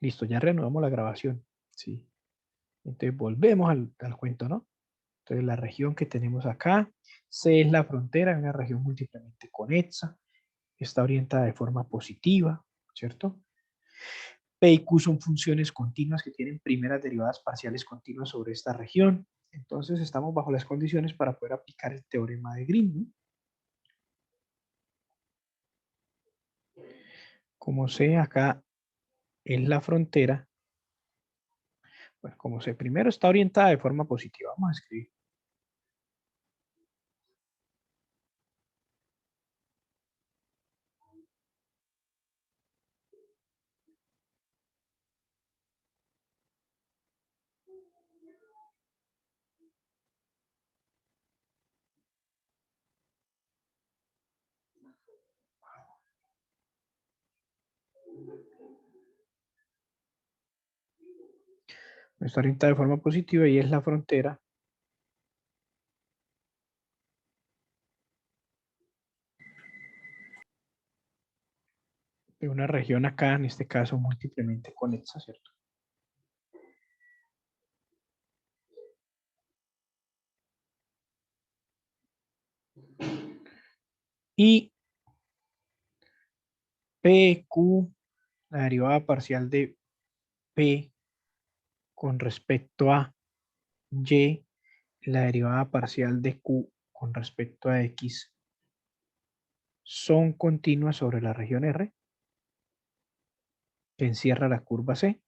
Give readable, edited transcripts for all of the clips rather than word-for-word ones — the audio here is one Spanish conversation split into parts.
Listo, ya reanudamos la grabación. Sí. Entonces volvemos al cuento, ¿no? Entonces la región que tenemos acá, C es la frontera, es una región múltiplemente conexa, está orientada de forma positiva, ¿cierto? P y Q son funciones continuas que tienen primeras derivadas parciales continuas sobre esta región. Entonces estamos bajo las condiciones para poder aplicar el teorema de Green, ¿no? Como C acá es la frontera, bueno, como C primero está orientada de forma positiva, vamos a escribir. Está orientada de forma positiva y es la frontera de una región acá, en este caso múltiplemente conexa, ¿cierto? Y PQ, la derivada parcial de P con respecto a Y, la derivada parcial de Q con respecto a X, son continuas sobre la región R, que encierra la curva C.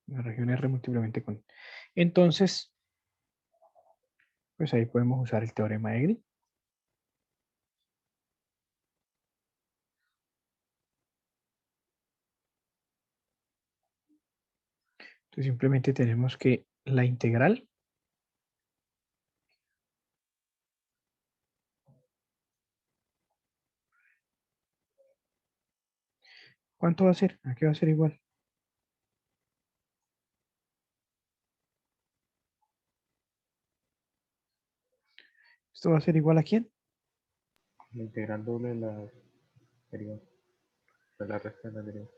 La región R múltiplemente con. Entonces, pues ahí podemos usar el teorema de Green. Entonces simplemente tenemos que la integral ¿cuánto va a ser? ¿A qué va a ser igual? ¿Esto va a ser igual a quién? La integral doble de la derivada. De la resta de la derivada.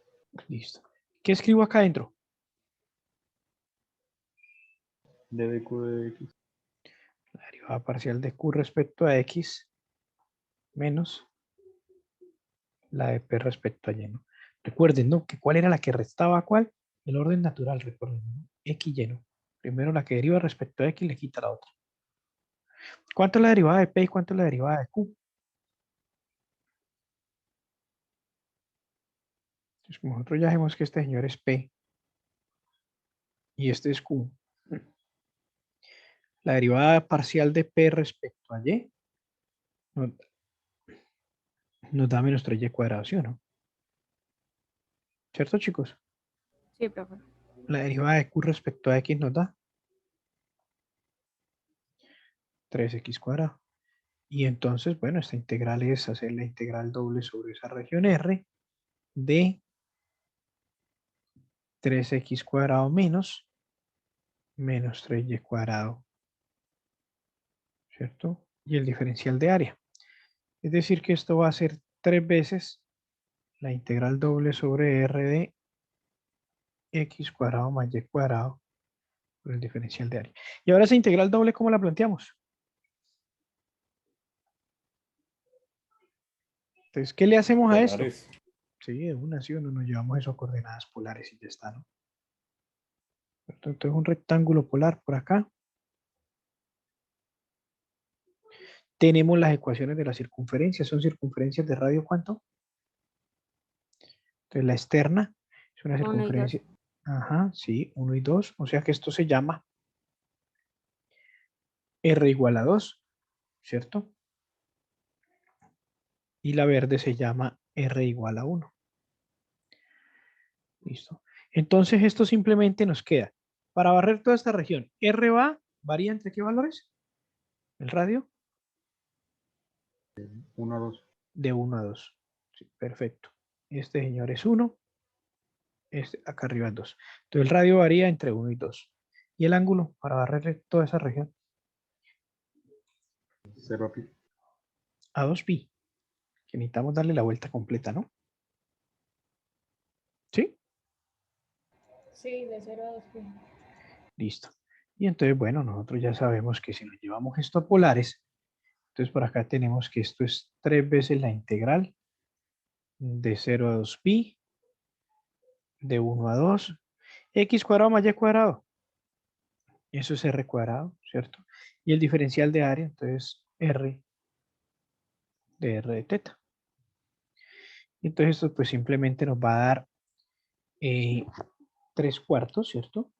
Listo. ¿Qué escribo acá adentro? D de Q de X. La derivada parcial de Q respecto a X menos la de P respecto a Y, ¿no? Recuerden, ¿no? Que cuál era la que restaba a cuál. El orden natural, recuerden, ¿no? X y, ¿no? Primero la que deriva respecto a X le quita la otra. ¿Cuánto es la derivada de P y cuánto es la derivada de Q? Entonces, como nosotros ya sabemos que este señor es P y este es Q, la derivada parcial de P respecto a Y nos, nos da menos 3y cuadrado, ¿sí o no? ¿Cierto, chicos? Sí, profe. La derivada de Q respecto a X nos da 3x cuadrado. Y entonces, bueno, esta integral es hacer la integral doble sobre esa región R de 3x cuadrado menos 3y cuadrado, ¿cierto? Y el diferencial de área. Es decir, que esto va a ser 3 veces la integral doble sobre R de x cuadrado más y cuadrado por el diferencial de área. Y ahora esa integral doble, ¿cómo la planteamos? Entonces, ¿qué le hacemos a esto? Polares. Sí, de una, sí o no, nos llevamos eso a coordenadas polares y ya está, ¿no? Entonces, un rectángulo polar por acá. Tenemos las ecuaciones de la circunferencia. ¿Son circunferencias de radio cuánto? Entonces, la externa es una 1 y 2. circunferencia. Ajá, sí, 1 y 2. O sea que esto se llama R igual a 2, ¿cierto? Y la verde se llama R igual a 1. Listo. Entonces, esto simplemente nos queda. Para barrer toda esta región, R varía entre qué valores? El radio. 1 a 2. De 1 a 2. Sí, perfecto. Este señor es 1. Este acá arriba es 2. Entonces, el radio varía entre 1 y 2. Y el ángulo para barrerle toda esa región. 0 a pi. A 2pi. que necesitamos darle la vuelta completa, ¿no? ¿Sí? Sí, de 0 a 2pi. Listo. Y entonces, bueno, nosotros ya sabemos que si nos llevamos esto a polares, entonces por acá tenemos que esto es 3 veces la integral de 0 a 2pi, de 1 a 2, x cuadrado más y cuadrado. Eso es r cuadrado, ¿cierto? Y el diferencial de área, entonces r de teta. Entonces esto pues simplemente nos va a dar 3 cuartos, ¿cierto?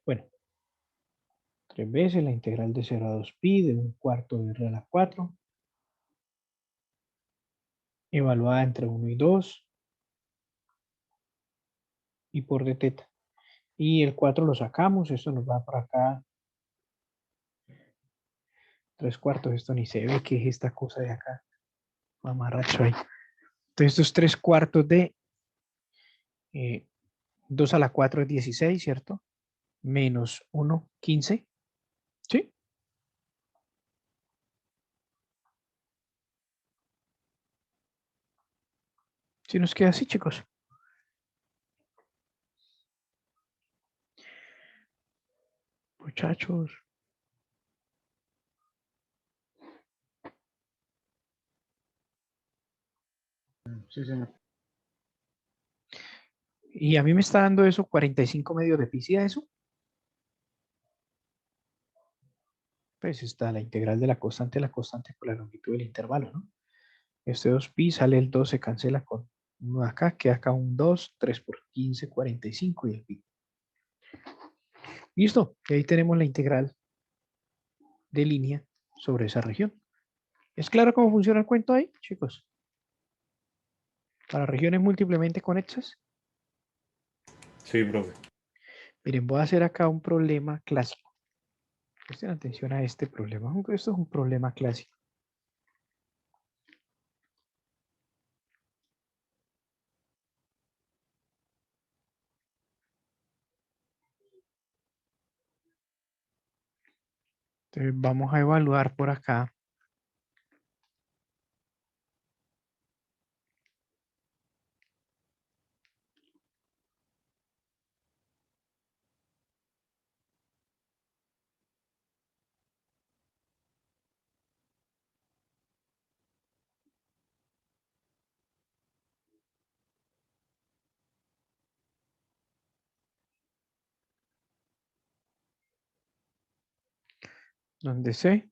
Bueno, 3 veces la integral de 0 a 2pi de 1/4 de r a la 4, evaluada entre 1 y 2, y por d teta. Y el 4 lo sacamos, esto nos va para acá 3 cuartos, esto ni se ve que es esta cosa de acá, mamarracho ahí. Entonces estos 3 cuartos de 2 a la 4 es 16, ¿cierto? Menos 1, 15, ¿sí? Si nos queda así, chicos. Muchachos. Sí, señor. Y a mí me está dando eso 45 medios de pi, ¿sí da eso? Pues está la integral de la constante por la longitud del intervalo, ¿no? Este 2pi sale el 2, se cancela con 1 acá, queda acá un 2, 3 por 15, 45 y el pi. Listo, y ahí tenemos la integral de línea sobre esa región. ¿Es claro cómo funciona el cuento ahí, chicos? Para regiones múltiplemente conexas. Sí, profe. Miren, voy a hacer acá un problema clásico. Presten atención a este problema. Esto es un problema clásico. Entonces vamos a evaluar por acá. Donde C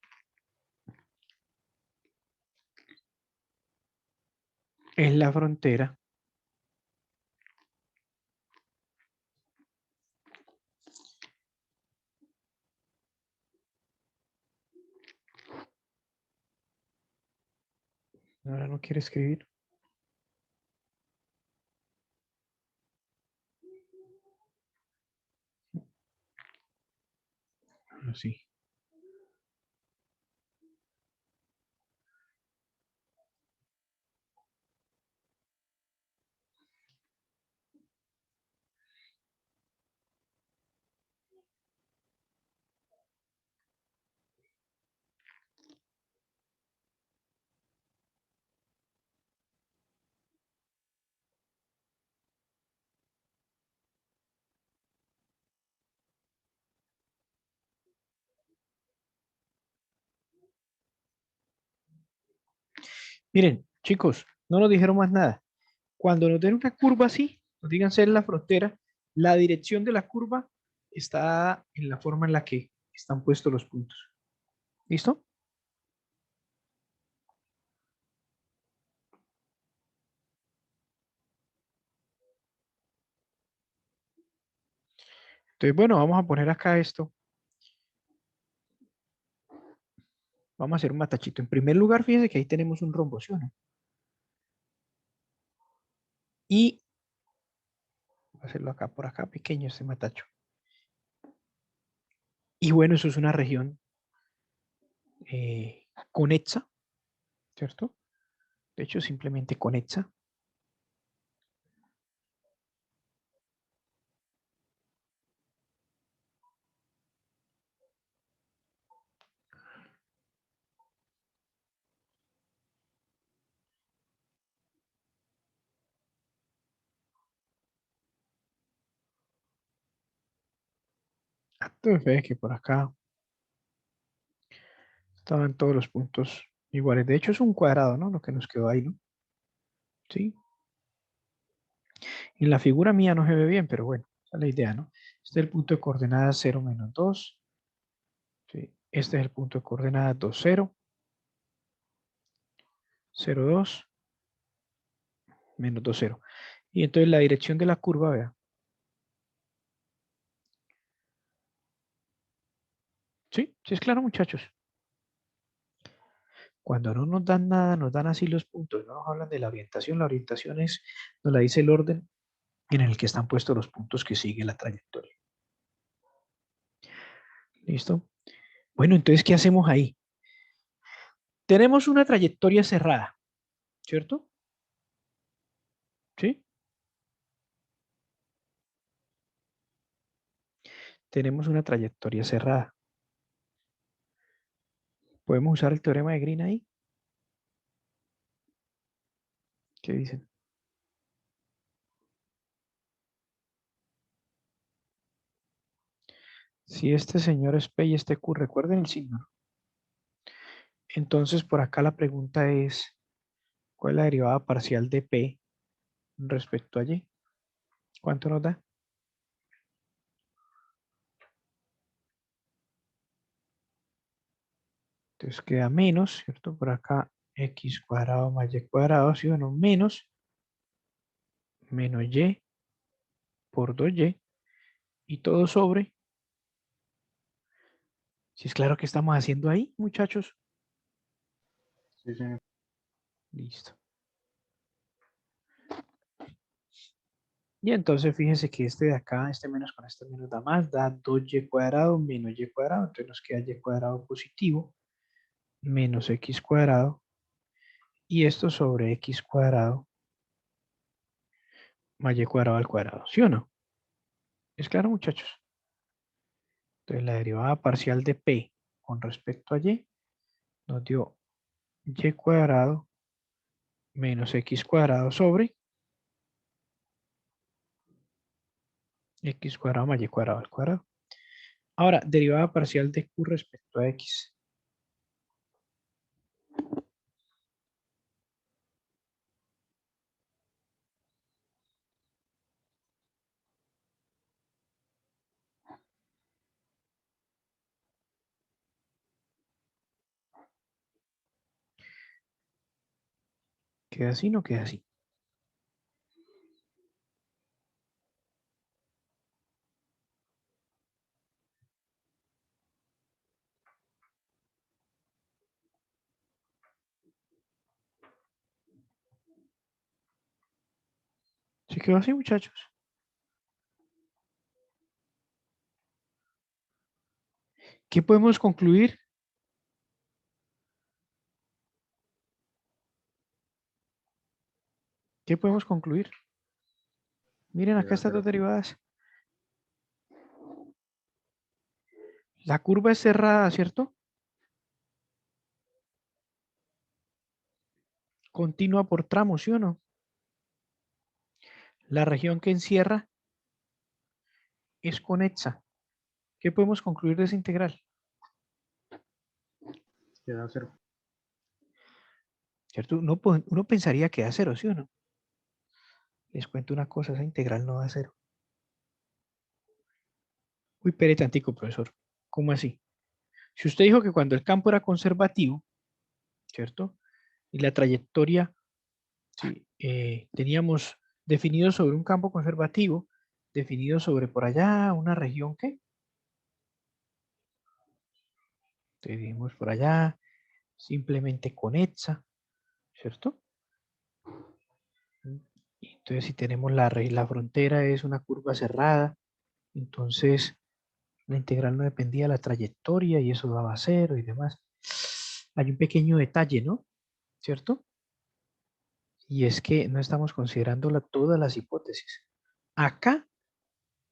es la frontera ahora no quiere escribir. Así. Miren, chicos, no nos dijeron más nada. Cuando nos den una curva así, nos digan ser la frontera, la dirección de la curva está en la forma en la que están puestos los puntos. ¿Listo? Entonces, bueno, vamos a poner acá esto. Vamos a hacer un matachito. En primer lugar, fíjense que ahí tenemos un rombo, ¿sí o no? Y voy a hacerlo acá, por acá, pequeño este matacho. Y bueno, eso es una región conexa, ¿cierto? De hecho, simplemente conexa. Entonces ve que por acá estaban todos los puntos iguales. De hecho es un cuadrado, ¿no? Lo que nos quedó ahí, ¿no? Sí. En la figura mía no se ve bien, pero bueno, esa es la idea, ¿no? Este es el punto de coordenadas 0, menos 2. ¿Sí? Este es el punto de coordenadas 2, 0, 0, 2, menos 2, 0. Y entonces la dirección de la curva, vea. ¿Sí? ¿Sí es claro, muchachos? Cuando no nos dan nada, nos dan así los puntos, no nos hablan de la orientación. La orientación es, nos la dice el orden en el que están puestos los puntos que sigue la trayectoria. ¿Listo? Bueno, entonces, ¿qué hacemos ahí? Tenemos una trayectoria cerrada, ¿cierto? ¿Sí? Tenemos una trayectoria cerrada. ¿Podemos usar el teorema de Green ahí? ¿Qué dicen? Si este señor es P y este Q, recuerden el signo, ¿no? Entonces, por acá la pregunta es, ¿cuál es la derivada parcial de P respecto a Y? ¿Cuánto nos da? Entonces queda menos, ¿cierto? Por acá x cuadrado más y cuadrado, ¿sí o no? Menos y por 2y y todo sobre. Si es claro que estamos haciendo ahí, muchachos. Sí, señor. Listo. Y entonces fíjense que este de acá, este menos con este menos da más, da 2y cuadrado menos y cuadrado. Entonces nos queda y cuadrado positivo menos x cuadrado. Y esto sobre x cuadrado más y cuadrado al cuadrado. ¿Sí o no? ¿Es claro, muchachos? Entonces la derivada parcial de p con respecto a y nos dio y cuadrado menos x cuadrado sobre x cuadrado más y cuadrado al cuadrado. Ahora, derivada parcial de q respecto a x. ¿Queda así o no queda así? ¿Sí quedó así, muchachos? ¿Qué podemos concluir? ¿Qué podemos concluir? Miren Que acá da estas dos cero. derivadas. La curva es cerrada, ¿cierto? Continua por tramos, ¿sí o no? La región que encierra es conexa. ¿Qué podemos concluir de esa integral? Que da cero. ¿Cierto? Uno pensaría que da cero, ¿sí o no? Les cuento una cosa, esa integral no da cero. Uy, espere tantico, profesor. ¿Cómo así? Si usted dijo que cuando el campo era conservativo, ¿cierto? Y la trayectoria, sí, teníamos definido sobre un campo conservativo, definido sobre por allá una región que, dijimos por allá, simplemente conexa, ¿cierto? Y entonces si tenemos la frontera es una curva cerrada, entonces la integral no dependía de la trayectoria y eso daba cero y demás. Hay un pequeño detalle, ¿no? ¿Cierto? Y es que no estamos considerando todas las hipótesis. Acá,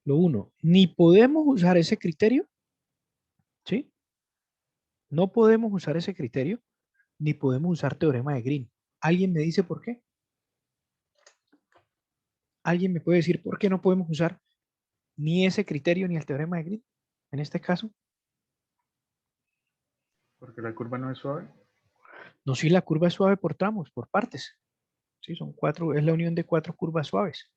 lo uno, ni podemos usar ese criterio, ¿sí? No podemos usar ese criterio, ni podemos usar teorema de Green. ¿Alguien me dice por qué? ¿Alguien me puede decir por qué no podemos usar ni ese criterio ni el teorema de Green? En este caso, Porque la curva no es suave. no, si la curva es suave por tramos, por partes. Sí, son 4, es la unión de 4 curvas suaves.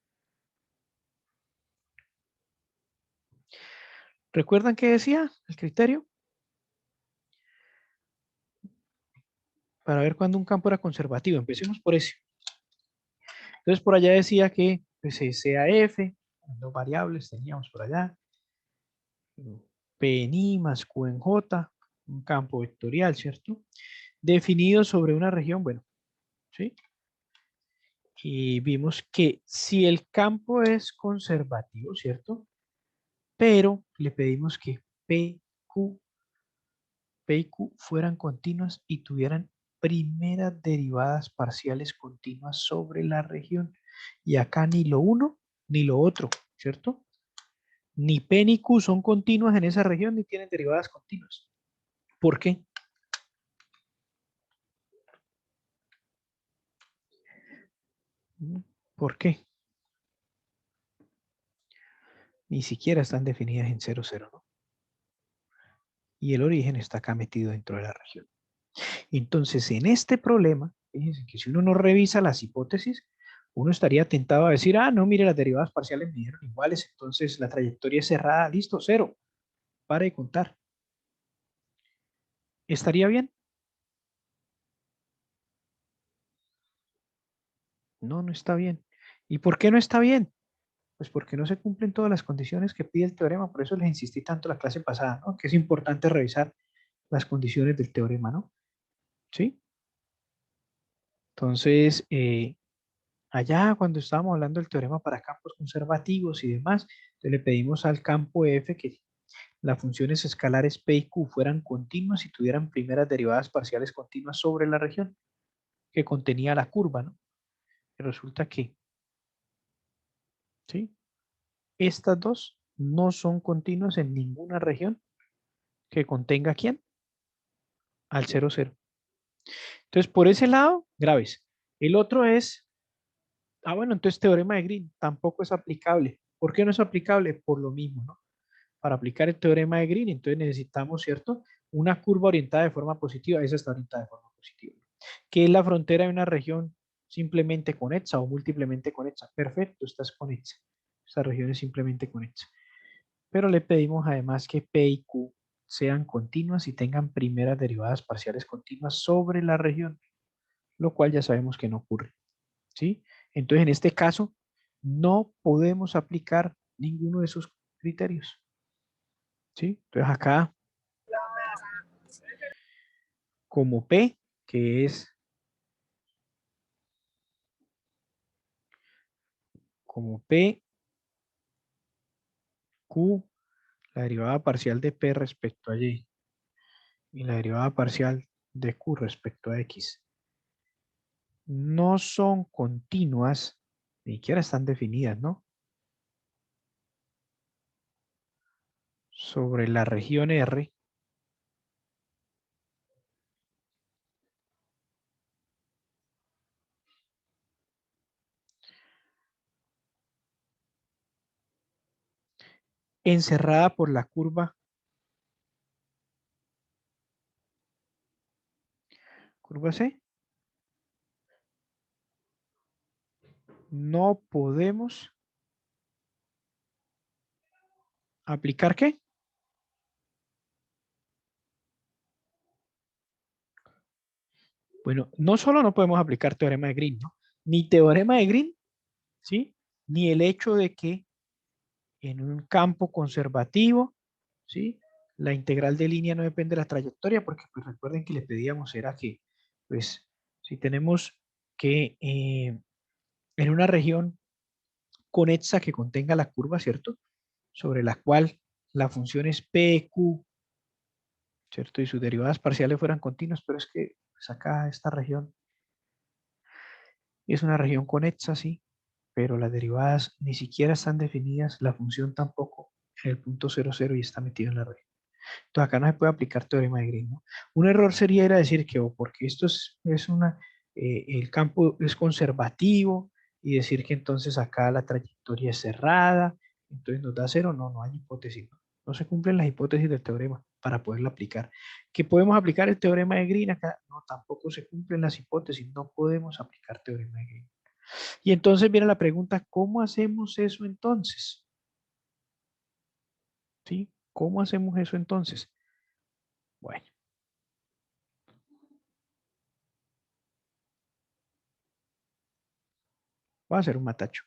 ¿Recuerdan qué decía el criterio? Para ver cuándo un campo era conservativo. Empecemos por ese. Entonces, por allá decía que pues, sea F, dos variables teníamos por allá. P en I más Q en J, un campo vectorial, ¿cierto? Definido sobre una región, bueno, ¿sí? Y vimos que si el campo es conservativo, ¿cierto? Pero le pedimos que P y Q fueran continuas y tuvieran primeras derivadas parciales continuas sobre la región. Y acá ni lo uno ni lo otro, ¿cierto? Ni P ni Q son continuas en esa región ni tienen derivadas continuas. ¿Por qué? ¿Por qué? Ni siquiera están definidas en 0, 0, ¿no? Y el origen está acá metido dentro de la región. Entonces, en este problema, fíjense que si uno no revisa las hipótesis, uno estaría tentado a decir, ah, no, mire, las derivadas parciales me dieron iguales, entonces la trayectoria es cerrada, listo, 0, para de contar. ¿Estaría bien? No, no está bien. ¿Y por qué no está bien? Pues porque no se cumplen todas las condiciones que pide el teorema, por eso les insistí tanto la clase pasada, ¿no? Que es importante revisar las condiciones del teorema, ¿no? ¿Sí? Entonces, allá cuando estábamos hablando del teorema para campos conservativos y demás, entonces le pedimos al campo F que las funciones escalares P y Q fueran continuas y tuvieran primeras derivadas parciales continuas sobre la región que contenía la curva, ¿no? Y resulta que, ¿sí? Estas dos no son continuas en ninguna región que contenga ¿quién? Al 0, 0. Entonces, por ese lado, graves. El otro es, bueno, entonces teorema de Green tampoco es aplicable. ¿Por qué no es aplicable? Por lo mismo, ¿no? Para aplicar el teorema de Green, entonces necesitamos, ¿cierto? Una curva orientada de forma positiva, esa está orientada de forma positiva, que es la frontera de una región simplemente conexa o múltiplemente conexa. Perfecto, esta es conexa. Esta región es simplemente conexa. Pero le pedimos además que P y Q sean continuas y tengan primeras derivadas parciales continuas sobre la región, lo cual ya sabemos que no ocurre, ¿sí? Entonces, en este caso, no podemos aplicar ninguno de esos criterios, ¿sí? Entonces, acá, como P, que es como P, Q, la derivada parcial de P respecto a Y, y la derivada parcial de Q respecto a X, no son continuas, ni siquiera están definidas, ¿no? Sobre la región R, encerrada por la curva C, no podemos aplicar ¿qué? Bueno, no solo no podemos aplicar teorema de Green, ¿no? Ni teorema de Green, ¿sí? Ni el hecho de que en un campo conservativo, ¿sí? La integral de línea no depende de la trayectoria, porque pues recuerden que le pedíamos era que, pues, si tenemos que en una región conexa que contenga la curva, ¿cierto? Sobre la cual la función es P, Q, ¿cierto? Y sus derivadas parciales fueran continuas, pero es que pues acá esta región es una región conexa, sí, pero las derivadas ni siquiera están definidas, la función tampoco en el punto 0, 0 y está metido en la región. Entonces acá no se puede aplicar teorema de Green, ¿no? Un error sería ir a decir que porque esto es una, el campo es conservativo y decir que entonces acá la trayectoria es cerrada, entonces nos da 0, no, no hay hipótesis, ¿no? No se cumplen las hipótesis del teorema para poderlo aplicar. ¿Que podemos aplicar el teorema de Green acá? No, tampoco se cumplen las hipótesis. No podemos aplicar teorema de Green. Y entonces viene la pregunta, ¿cómo hacemos eso entonces? ¿Sí? ¿Cómo hacemos eso entonces? Bueno. Voy a hacer un matacho.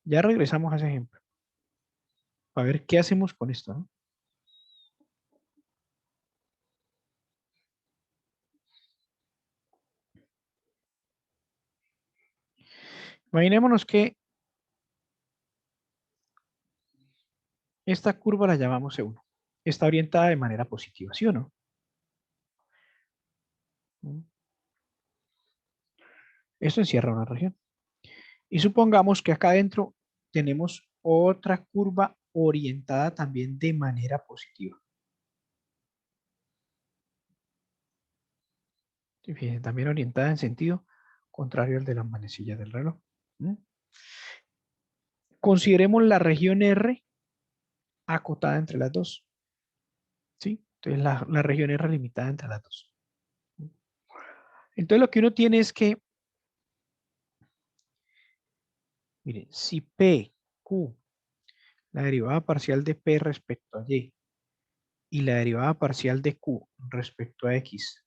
Ya regresamos a ese ejemplo. A ver qué hacemos con esto, ¿no? Imaginémonos que esta curva la llamamos E1. Está orientada de manera positiva, ¿sí o no? Esto encierra una región. Y supongamos que acá adentro tenemos otra curva orientada también de manera positiva. Sí, fíjense, también orientada en sentido contrario al de las manecillas del reloj. Consideremos la región R acotada entre las dos. ¿Sí? Entonces la región R limitada entre las dos. Entonces lo que uno tiene es que, miren, si P, Q, la derivada parcial de P respecto a y la derivada parcial de Q respecto a X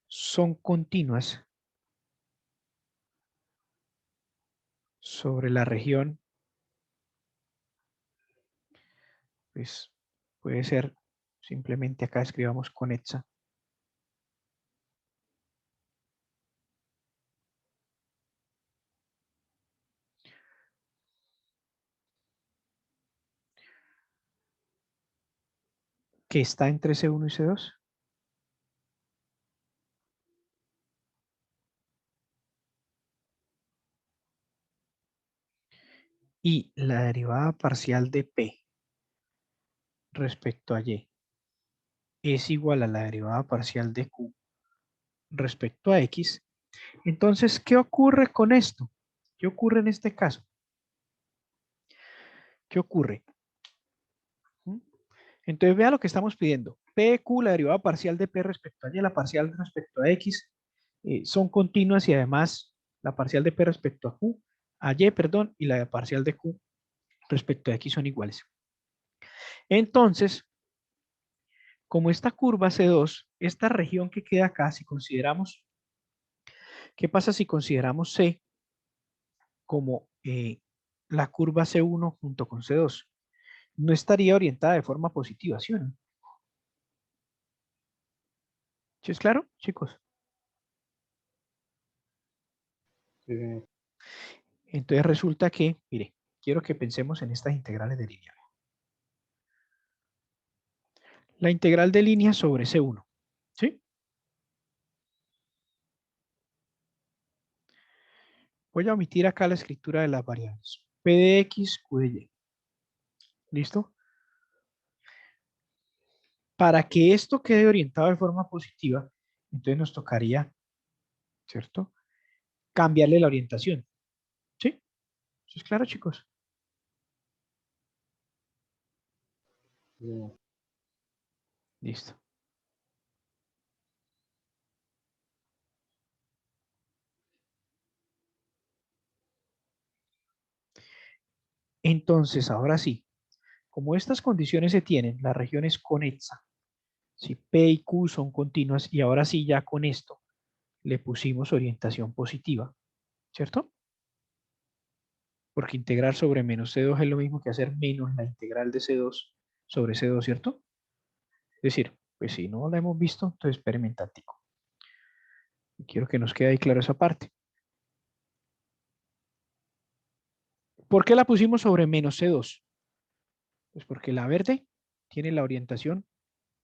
son continuas sobre la región, pues puede ser, simplemente acá escribamos conexa. Que está entre C1 y C2. Y la derivada parcial de P respecto a Y es igual a la derivada parcial de Q respecto a X. Entonces, ¿qué ocurre con esto? ¿Qué ocurre en este caso? ¿Qué ocurre? Entonces, vea lo que estamos pidiendo. PQ, la derivada parcial de P respecto a Y, la parcial respecto a X, son continuas y además la parcial de P respecto a Q, a Y, perdón, y la parcial de Q respecto a X son iguales. Entonces, como esta curva C2, esta región que queda acá, si consideramos, ¿qué pasa si consideramos C como la curva C1 junto con C2? No estaría orientada de forma positiva, ¿sí o no? ¿Sí es claro, chicos? Sí, Entonces resulta que, mire, quiero que pensemos en estas integrales de línea. La integral de línea sobre C1, ¿sí? Voy a omitir acá la escritura de las variables. P de X, Q de Y. ¿Listo? Para que esto quede orientado de forma positiva, entonces nos tocaría, ¿cierto? Cambiarle la orientación. ¿Sí? ¿Eso es claro, chicos? sí. Listo. Entonces, ahora sí, como estas condiciones se tienen, la región es conexa. Si P y Q son continuas y ahora sí ya con esto le pusimos orientación positiva, ¿cierto? Porque integrar sobre menos C2 es lo mismo que hacer menos la integral de C2 sobre C2, ¿cierto? Es decir, pues si no la hemos visto, entonces experimentático. Quiero que nos quede ahí claro esa parte. ¿Por qué la pusimos sobre menos C2? Pues porque la verde tiene la orientación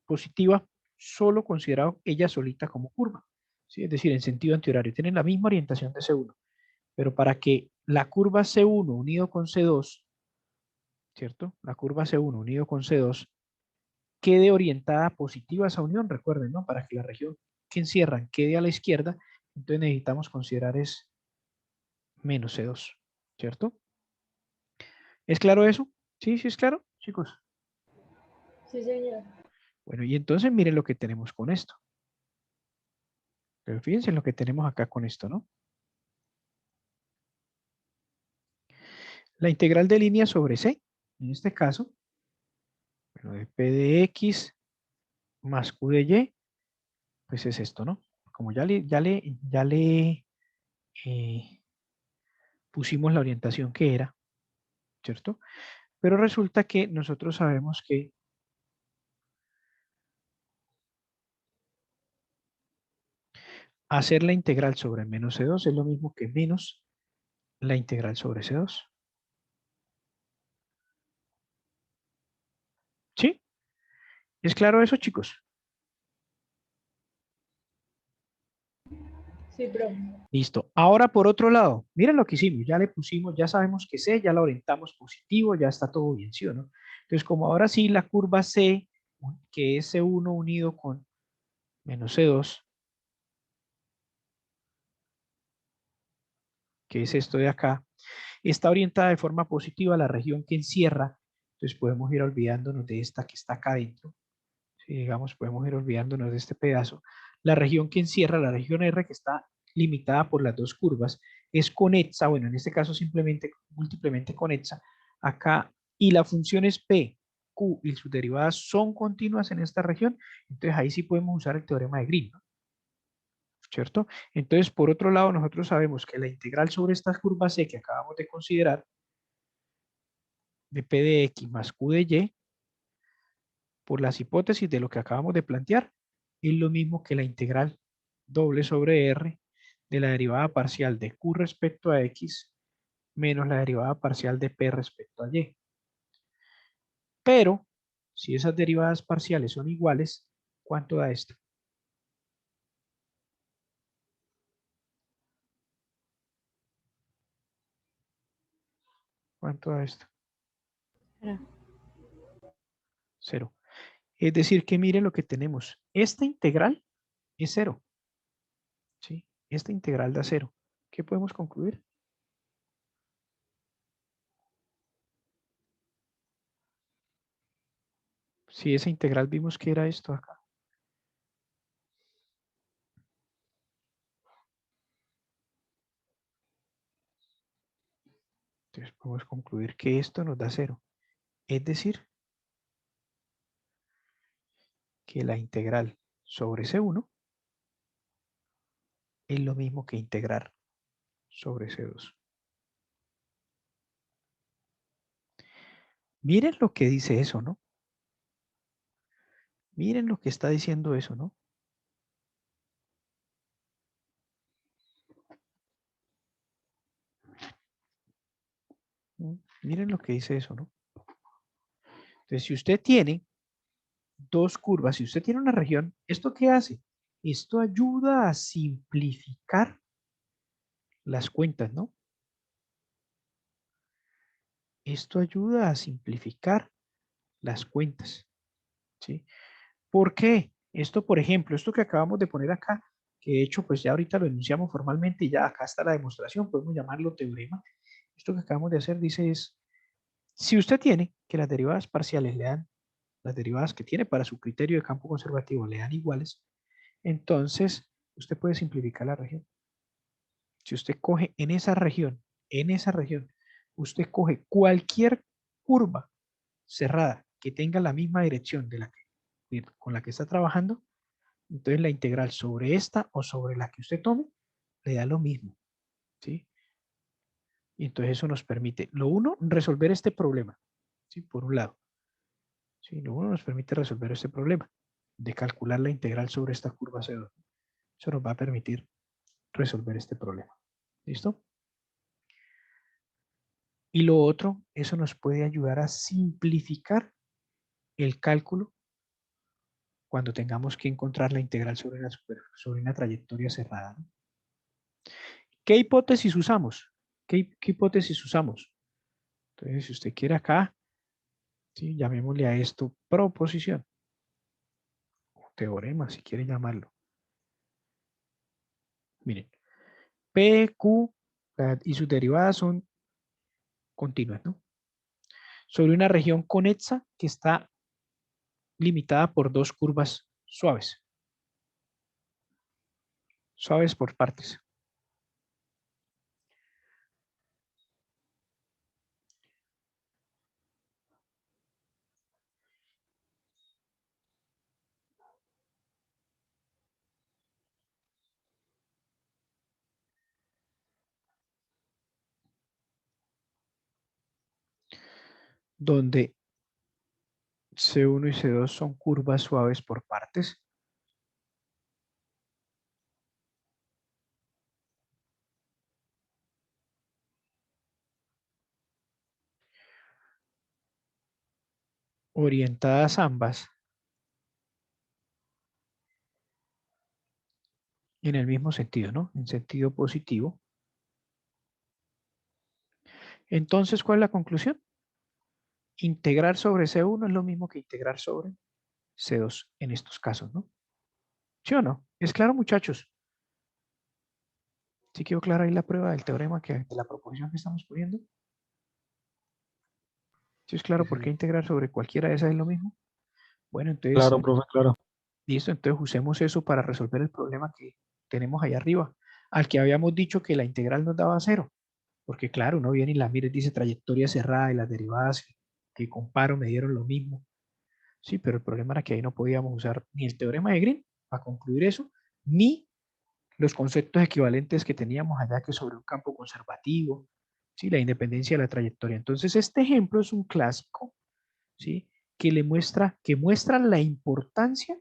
positiva solo considerado ella solita como curva. ¿Sí? Es decir, en sentido antihorario. Tienen la misma orientación de C1. Pero para que la curva C1 unido con C2, ¿cierto? La curva C1 unido con C2 quede orientada positiva a esa unión, recuerden, ¿no? Para que la región que encierran quede a la izquierda, entonces necesitamos considerar es menos C2, ¿cierto? ¿Es claro eso? Sí, sí es claro, chicos. Sí, señor. Bueno, y entonces miren lo que tenemos con esto. Pero fíjense lo que tenemos acá con esto, ¿no? La integral de línea sobre C, en este caso, bueno, de P de X más Q de Y, pues es esto, ¿no? Como ya le eh, pusimos la orientación que era, ¿cierto? Pero resulta que nosotros sabemos que hacer la integral sobre menos C2 es lo mismo que menos la integral sobre C2. ¿Sí? ¿Es claro eso, chicos? Sí, profe. Listo. Ahora por otro lado, miren lo que hicimos. Ya le pusimos, ya sabemos que C, ya la orientamos positivo, ya está todo bien, ¿sí o no? Entonces, como ahora sí la curva C, que es C1 unido con menos C2, que es esto de acá, está orientada de forma positiva a la región que encierra. Entonces podemos ir olvidándonos de esta que está acá adentro. Si digamos, podemos ir olvidándonos de este pedazo. La región que encierra, la región R, que está limitada por las dos curvas, es conexa, bueno, en este caso simplemente, múltiplemente conexa, acá, y la función es P, Q y sus derivadas son continuas en esta región, entonces ahí sí podemos usar el teorema de Green, ¿no? ¿Cierto? Entonces, por otro lado, nosotros sabemos que la integral sobre estas curvas C que acabamos de considerar, de P de X más Q de Y, por las hipótesis de lo que acabamos de plantear, es lo mismo que la integral doble sobre R de la derivada parcial de Q respecto a X menos la derivada parcial de P respecto a Y. Pero, si esas derivadas parciales son iguales, ¿cuánto da esto? ¿Cuánto da esto? Ahora, 0. Es decir, que miren lo que tenemos. Esta integral es 0. ¿Sí? Esta integral da 0. ¿Qué podemos concluir? Si esa integral vimos que era esto acá. Entonces podemos concluir que esto nos da 0. Es decir, que la integral sobre C1 es lo mismo que integrar sobre C2. Miren lo que dice eso, ¿no? Miren lo que está diciendo eso, ¿no? Miren lo que dice eso, ¿no? Entonces, si usted tiene dos curvas, si usted tiene una región, ¿esto qué hace? Esto ayuda a simplificar las cuentas, ¿no? Esto ayuda a simplificar las cuentas, ¿sí? ¿Por qué? Esto, por ejemplo, esto que acabamos de poner acá, que de hecho, pues ya ahorita lo enunciamos formalmente y ya acá está la demostración, podemos llamarlo teorema. Esto que acabamos de hacer dice es, si usted tiene que las derivadas parciales le dan, las derivadas que tiene para su criterio de campo conservativo le dan iguales, entonces usted puede simplificar la región. Si usted coge en esa región, usted coge cualquier curva cerrada que tenga la misma dirección de la que, con la que está trabajando, entonces la integral sobre esta o sobre la que usted tome le da lo mismo, ¿sí? Y entonces eso nos permite, lo uno, resolver este problema, ¿sí? Por un lado, ¿sí? Lo uno nos permite resolver este problema de calcular la integral sobre esta curva C2. Eso nos va a permitir resolver este problema. ¿Listo? Y lo otro, eso nos puede ayudar a simplificar el cálculo cuando tengamos que encontrar la integral sobre una trayectoria cerrada, ¿no? ¿Qué hipótesis usamos? ¿Qué hipótesis usamos? Entonces, si usted quiere acá, ¿sí? Llamémosle a esto proposición, o teorema, si quiere llamarlo. Miren, P, Q y sus derivadas son continuas, ¿no? sobre una región conexa que está limitada por dos curvas suaves. Suaves por partes. Donde C1 y C2 son curvas suaves por partes. Orientadas ambas en el mismo sentido, ¿no? En sentido positivo. Entonces, ¿cuál es la conclusión? Integrar sobre C1 es lo mismo que integrar sobre C2 en estos casos, ¿no? ¿Sí o no? ¿Es claro, muchachos? ¿Sí quedó clara ahí la prueba del teorema de la proposición que estamos poniendo? ¿Sí es claro Sí, por qué señor. integrar sobre cualquiera de esas es lo mismo? Bueno, entonces, Claro, profe, claro. listo, entonces usemos eso para resolver el problema que tenemos ahí arriba, al que habíamos dicho que la integral nos daba 0, porque claro, uno viene y la mira y dice trayectoria cerrada y las derivadas que comparo me dieron lo mismo. Sí, pero el problema era que ahí no podíamos usar ni el teorema de Green para concluir eso, ni los conceptos equivalentes que teníamos allá que sobre un campo conservativo, ¿sí? La independencia de la trayectoria. Entonces, este ejemplo es un clásico, ¿sí? Que muestra la importancia,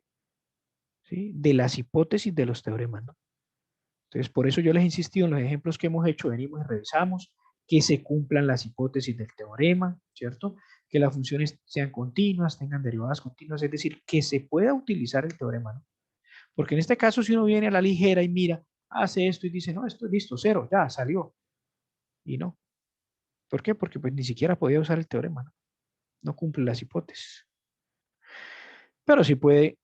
¿sí? De las hipótesis de los teoremas, ¿no? Entonces, por eso yo les he insistido en los ejemplos que hemos hecho, venimos y revisamos, que se cumplan las hipótesis del teorema, ¿cierto? Que las funciones sean continuas, tengan derivadas continuas, es decir, que se pueda utilizar el teorema, ¿no? Porque en este caso, si uno viene a la ligera y mira, hace esto y dice, no, esto es listo, 0, ya salió. Y no. ¿Por qué? Porque pues ni siquiera podía usar el teorema, ¿no? No cumple las hipótesis. Pero sí puede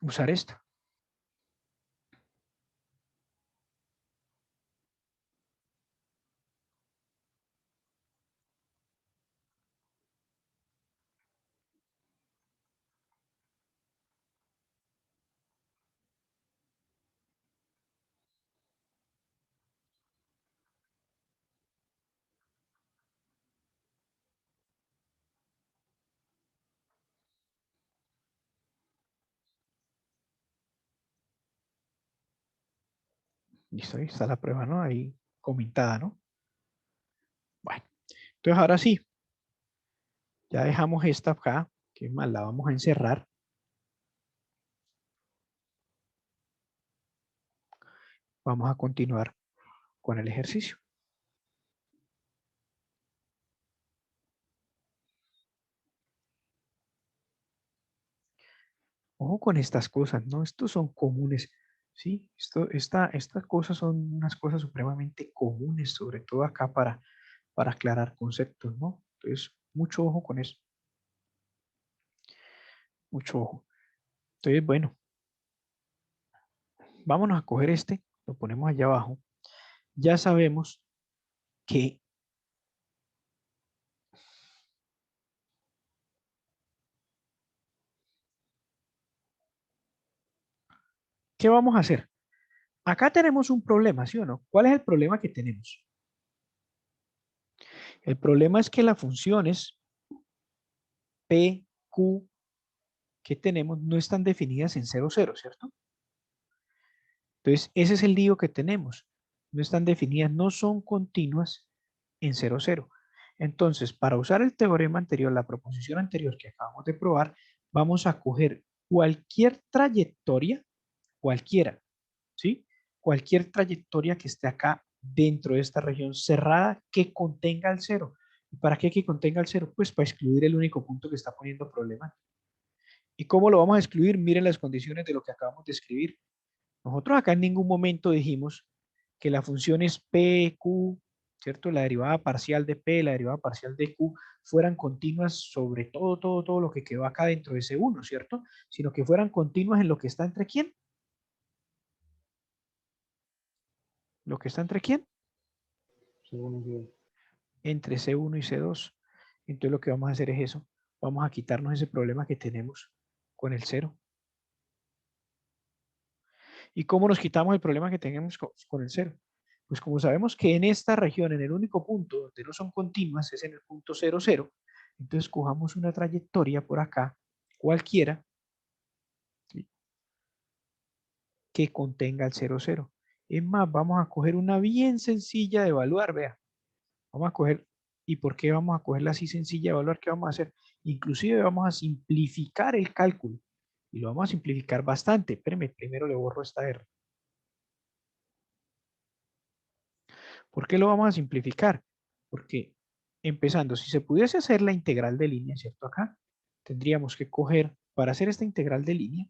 usar esto. Listo, ahí está la prueba, ¿no? Ahí comentada, ¿no? Bueno, entonces ahora sí, ya dejamos esta acá, que más la vamos a encerrar. Vamos a continuar con el ejercicio. Ojo con estas cosas, ¿no? Estos son comunes, ¿sí? Estas cosas son unas cosas supremamente comunes, sobre todo acá para aclarar conceptos, ¿no? Entonces, mucho ojo con eso, mucho ojo. Entonces, bueno, vámonos a coger este, lo ponemos allá abajo. Ya sabemos que, ¿qué vamos a hacer? Acá tenemos un problema, ¿sí o no? ¿Cuál es el problema que tenemos? El problema es que las funciones P, Q que tenemos no están definidas en 0, 0, ¿cierto? Entonces, ese es el lío que tenemos. No están definidas, no son continuas en 0, 0. Entonces, para usar el teorema anterior, la proposición anterior que acabamos de probar, vamos a coger cualquier trayectoria, cualquiera, ¿sí? Cualquier trayectoria que esté acá dentro de esta región cerrada que contenga el 0. ¿Y para qué que contenga el 0? Pues para excluir el único punto que está poniendo problema. ¿Y cómo lo vamos a excluir? Miren las condiciones de lo que acabamos de escribir. Nosotros acá en ningún momento dijimos que las funciones P, Q, ¿cierto? La derivada parcial de P, la derivada parcial de Q, fueran continuas sobre todo lo que quedó acá dentro de ese 1, ¿cierto? Sino que fueran continuas en lo que está entre quién. ¿Lo que está entre quién? Según yo. Entre C1 y C2. Entonces lo que vamos a hacer es eso. Vamos a quitarnos ese problema que tenemos con el 0. ¿Y cómo nos quitamos el problema que tenemos con el 0? Pues como sabemos que en esta región, en el único punto donde no son continuas, es en el punto 0, 0, entonces cojamos una trayectoria por acá, cualquiera, ¿sí?, que contenga el 0, 0. Es más, vamos a coger una bien sencilla de evaluar, vea. Vamos a coger, ¿y por qué vamos a cogerla así sencilla de evaluar? ¿Qué vamos a hacer? Inclusive vamos a simplificar el cálculo. Y lo vamos a simplificar bastante. Espérenme, primero le borro esta R. ¿Por qué lo vamos a simplificar? Porque empezando, si se pudiese hacer la integral de línea, ¿cierto? Acá tendríamos que coger, para hacer esta integral de línea,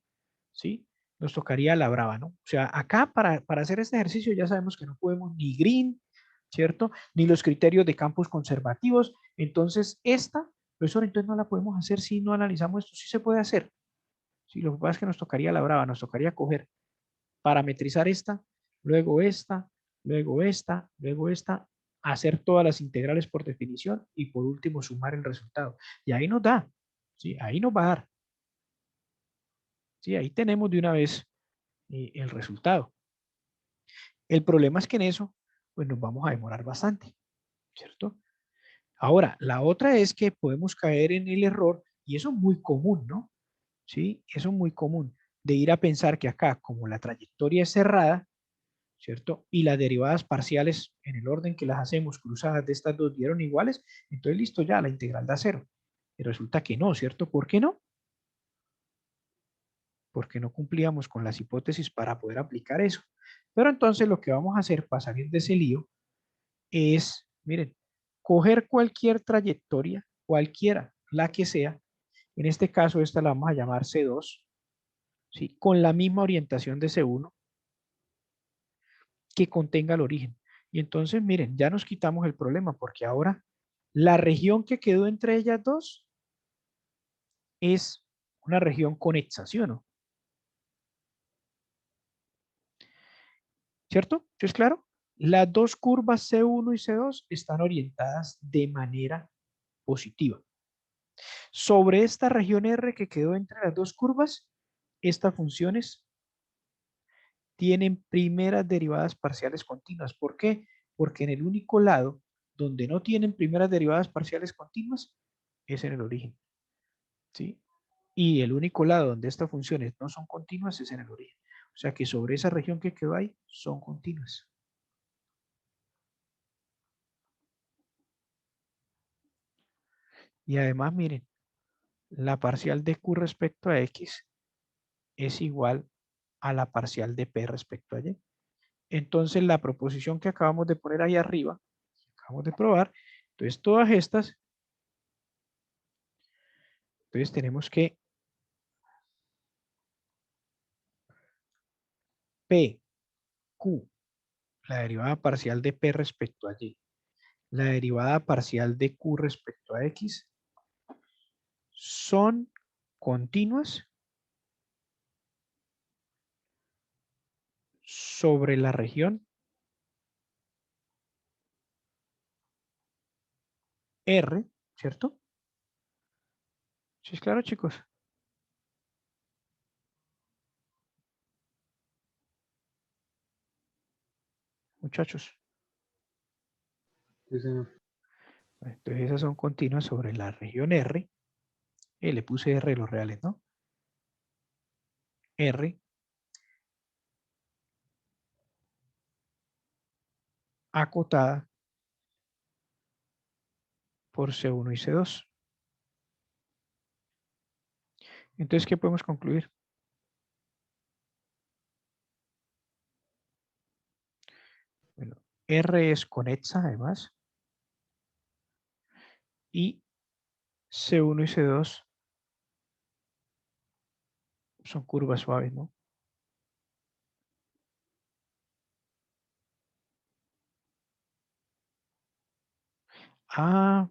¿sí? Nos tocaría la brava, ¿no? O sea, acá para hacer este ejercicio ya sabemos que no podemos ni green, ¿cierto? Ni los criterios de campos conservativos. Entonces, esta, profesor, entonces no la podemos hacer si no analizamos esto. Sí se puede hacer. Sí, lo que pasa es que nos tocaría la brava, nos tocaría coger, parametrizar esta, luego esta, luego esta, luego esta, hacer todas las integrales por definición y por último sumar el resultado. Y ahí nos da, ¿sí? Ahí nos va a dar. Sí, ahí tenemos de una vez el resultado. El problema es que en eso, pues nos vamos a demorar bastante, ¿cierto? Ahora, la otra es que podemos caer en el error, y eso es muy común, ¿no? Sí, eso es muy común, de ir a pensar que acá, como la trayectoria es cerrada, ¿cierto? Y las derivadas parciales, en el orden que las hacemos, cruzadas de estas dos dieron iguales, entonces listo, ya la integral da 0. Y resulta que no, ¿cierto? ¿Por qué no? Porque no cumplíamos con las hipótesis para poder aplicar eso. Pero entonces lo que vamos a hacer para salir de ese lío es, miren, coger cualquier trayectoria, cualquiera, la que sea. En este caso, esta la vamos a llamar C2, ¿sí?, con la misma orientación de C1 que contenga el origen. Y entonces, miren, ya nos quitamos el problema porque ahora la región que quedó entre ellas dos es una región conexa, ¿sí o no? ¿Cierto? ¿Sí es claro? Las dos curvas C1 y C2 están orientadas de manera positiva. Sobre esta región R que quedó entre las dos curvas, estas funciones tienen primeras derivadas parciales continuas. ¿Por qué? Porque en el único lado donde no tienen primeras derivadas parciales continuas es en el origen, ¿sí? Y el único lado donde estas funciones no son continuas es en el origen. O sea que sobre esa región que quedó ahí son continuas. Y además, miren, la parcial de Q respecto a X es igual a la parcial de P respecto a Y. Entonces, la proposición que acabamos de poner ahí arriba, acabamos de probar, entonces todas estas, entonces tenemos que P, Q, la derivada parcial de P respecto a Y, la derivada parcial de Q respecto a X, son continuas sobre la región R, ¿cierto? ¿Sí es claro, chicos? Muchachos. Sí, señor. Entonces esas son continuas sobre la región R. Le puse R los reales, ¿no? R acotada por C1 y C2. Entonces, ¿qué podemos concluir? Bueno, R es conexa además y C1 y C2 son curvas suaves, ¿no? Ah,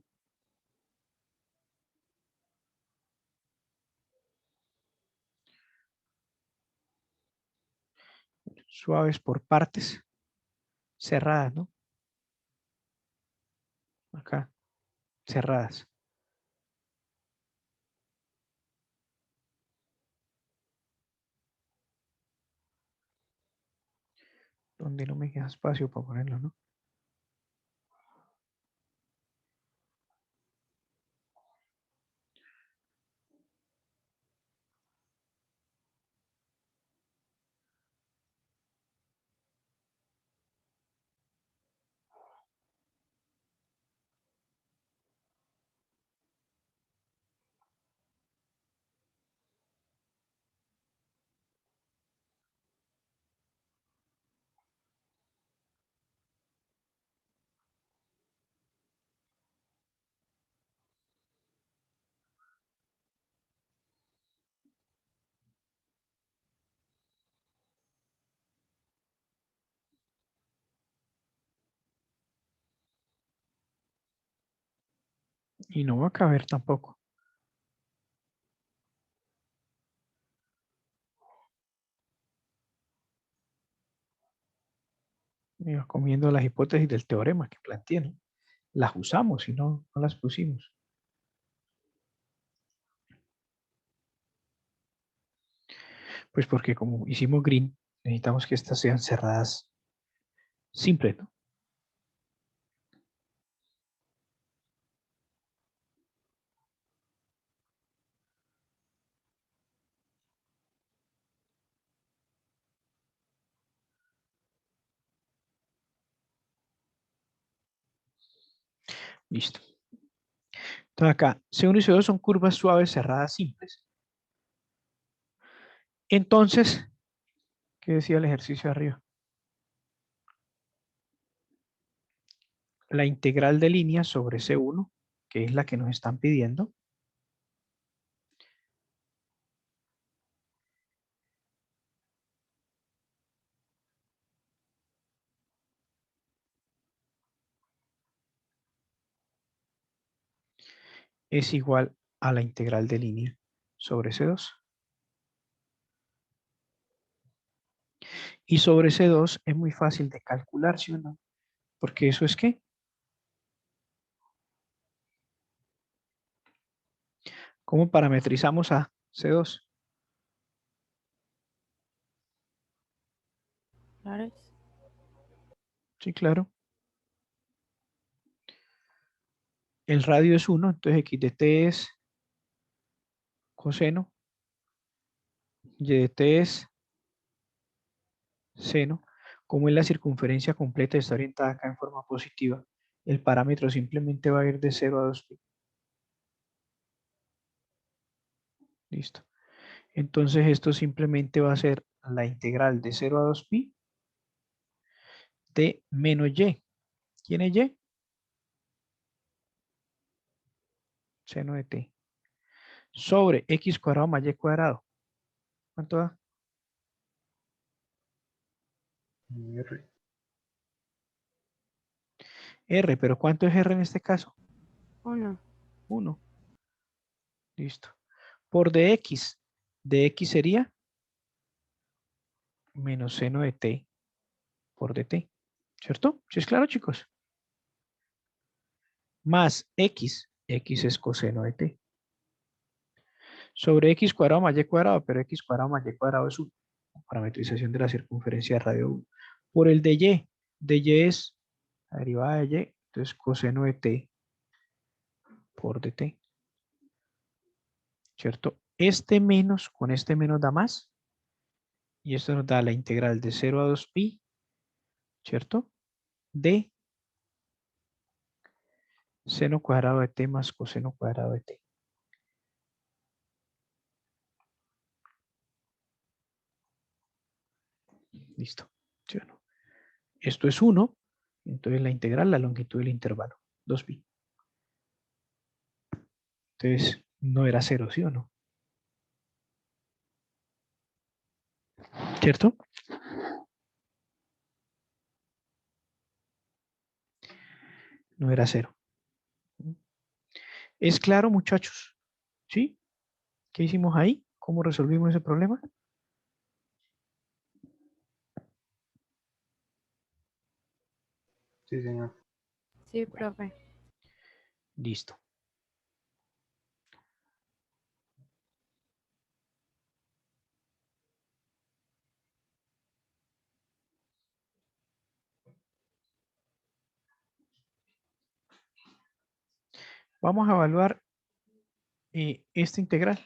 suaves por partes cerradas, ¿no? Acá, cerradas. donde no me queda espacio para ponerlo, ¿no? Y no va a caber tampoco. Me iba comiendo las hipótesis del teorema que planteé, ¿no? Las usamos y no las pusimos. Pues porque como hicimos green, necesitamos que estas sean cerradas simples, ¿no? Listo. Entonces acá, C1 y C2 son curvas suaves cerradas simples. Entonces, ¿qué decía el ejercicio de arriba? La integral de línea sobre C1, que es la que nos están pidiendo, es igual a la integral de línea sobre C2. Y sobre C2 es muy fácil de calcular, ¿sí o no? Porque eso es ¿qué? ¿Cómo parametrizamos a C2? Claro. Sí, claro. El radio es 1, entonces x de t es coseno, y de t es seno. Como es la circunferencia completa, está orientada acá en forma positiva, el parámetro simplemente va a ir de 0 a 2pi. Listo. Entonces esto simplemente va a ser la integral de 0 a 2pi de menos y. ¿Quién es y? Seno de t. Sobre x cuadrado más y cuadrado. ¿Cuánto da? R. R, pero ¿cuánto es R en este caso? 1. 1. Listo. Por dx. Dx sería menos seno de t por dt. ¿Cierto? ¿Sí es claro, chicos? Más x. X es coseno de t. Sobre x cuadrado más y cuadrado, pero x cuadrado más y cuadrado es 1. Parametrización de la circunferencia de radio 1. Por el de y. De y es la derivada de y. Entonces coseno de t por dt. ¿Cierto? Este menos con este menos da más. Y esto nos da la integral de 0 a 2pi, ¿cierto? De seno cuadrado de t más coseno cuadrado de t. Listo. ¿Sí o no? Esto es 1, entonces la integral, la longitud del intervalo, 2pi. Entonces no era 0, ¿sí o no? ¿Cierto? No era 0. ¿Es claro, muchachos? ¿Sí? ¿Qué hicimos ahí? ¿Cómo resolvimos ese problema? Sí, señor. Sí, Bueno, profe. listo. Vamos a evaluar esta integral.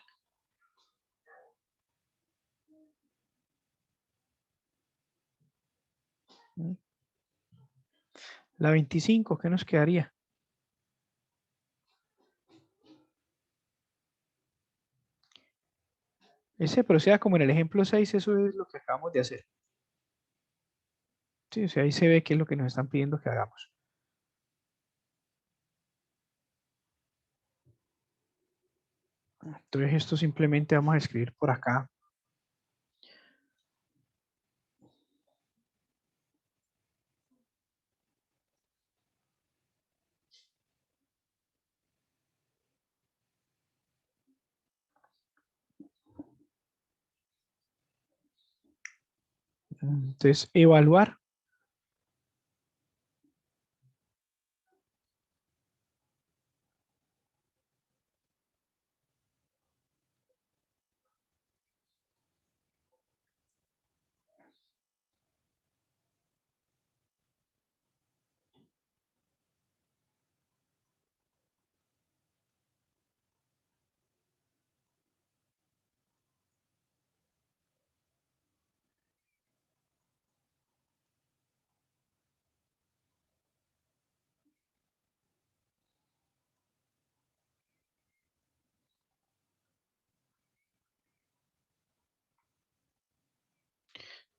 La 25, ¿qué nos quedaría? Ese proceda como en el ejemplo 6, eso es lo que acabamos de hacer. Sí, o sea, ahí se ve qué es lo que nos están pidiendo que hagamos. Entonces esto simplemente vamos a escribir por acá. Entonces, evaluar.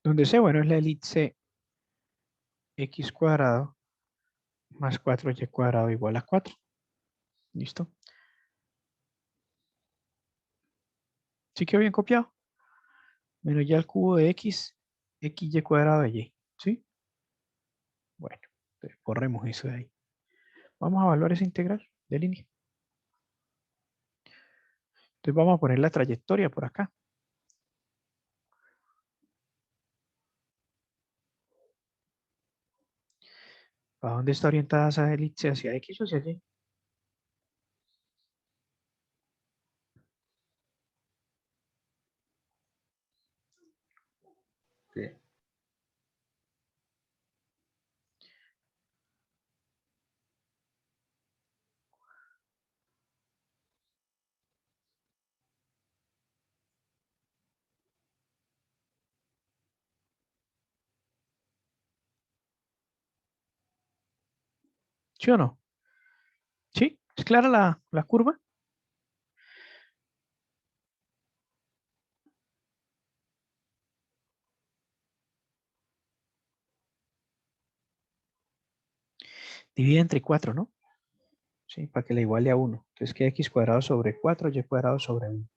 Donde C, bueno, es la elipse x cuadrado más 4y cuadrado igual a 4. ¿Listo? ¿Sí quedó bien copiado? Menos ya el cubo de x, xy cuadrado de y. ¿Sí? Bueno, entonces borremos eso de ahí. Vamos a evaluar esa integral de línea. Entonces vamos a poner la trayectoria por acá. ¿Para dónde está orientada esa elipse? ¿Hacia x o hacia y? Sí. ¿Sí o no? ¿Sí? ¿Es clara la curva? Divide entre 4, ¿no? Sí, para que le iguale a 1. Entonces queda x cuadrado sobre 4, y cuadrado sobre 1.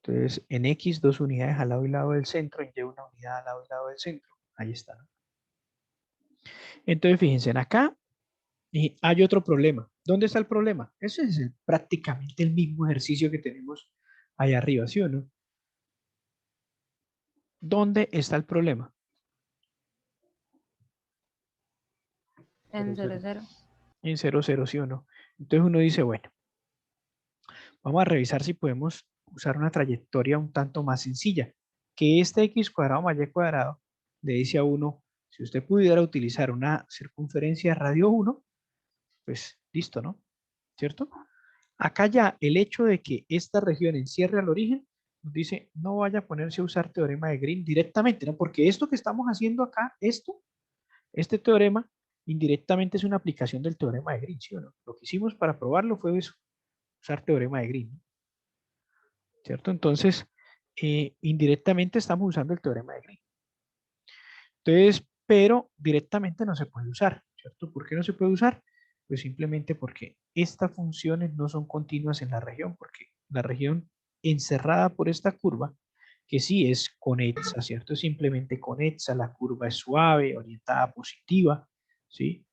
Entonces, en x, 2 unidades al lado y lado del centro, y y una unidad al lado y lado del centro. Ahí está, ¿no? Entonces, fíjense, en acá hay otro problema. ¿Dónde está el problema? Ese es prácticamente el mismo ejercicio que tenemos ahí arriba, ¿sí o no? ¿Dónde está el problema? En 0, 0, 0. En 0, 0, ¿sí o no? Entonces uno dice, bueno, vamos a revisar si podemos usar una trayectoria un tanto más sencilla. Que este x cuadrado más y cuadrado le dice a uno, si usted pudiera utilizar una circunferencia radio 1, pues listo, ¿no? ¿Cierto? Acá ya el hecho de que esta región encierre al origen nos dice no vaya a ponerse a usar teorema de Green directamente, ¿no? Porque esto que estamos haciendo acá, este teorema, indirectamente es una aplicación del teorema de Green, ¿sí o no? Lo que hicimos para probarlo fue eso, usar teorema de Green, ¿cierto? Entonces, indirectamente estamos usando el teorema de Green. Entonces, pero directamente no se puede usar, ¿cierto? ¿Por qué no se puede usar? Pues simplemente porque estas funciones no son continuas en la región, porque la región encerrada por esta curva, que sí es conexa, ¿cierto? Es simplemente conexa, la curva es suave, orientada positiva, ¿sí?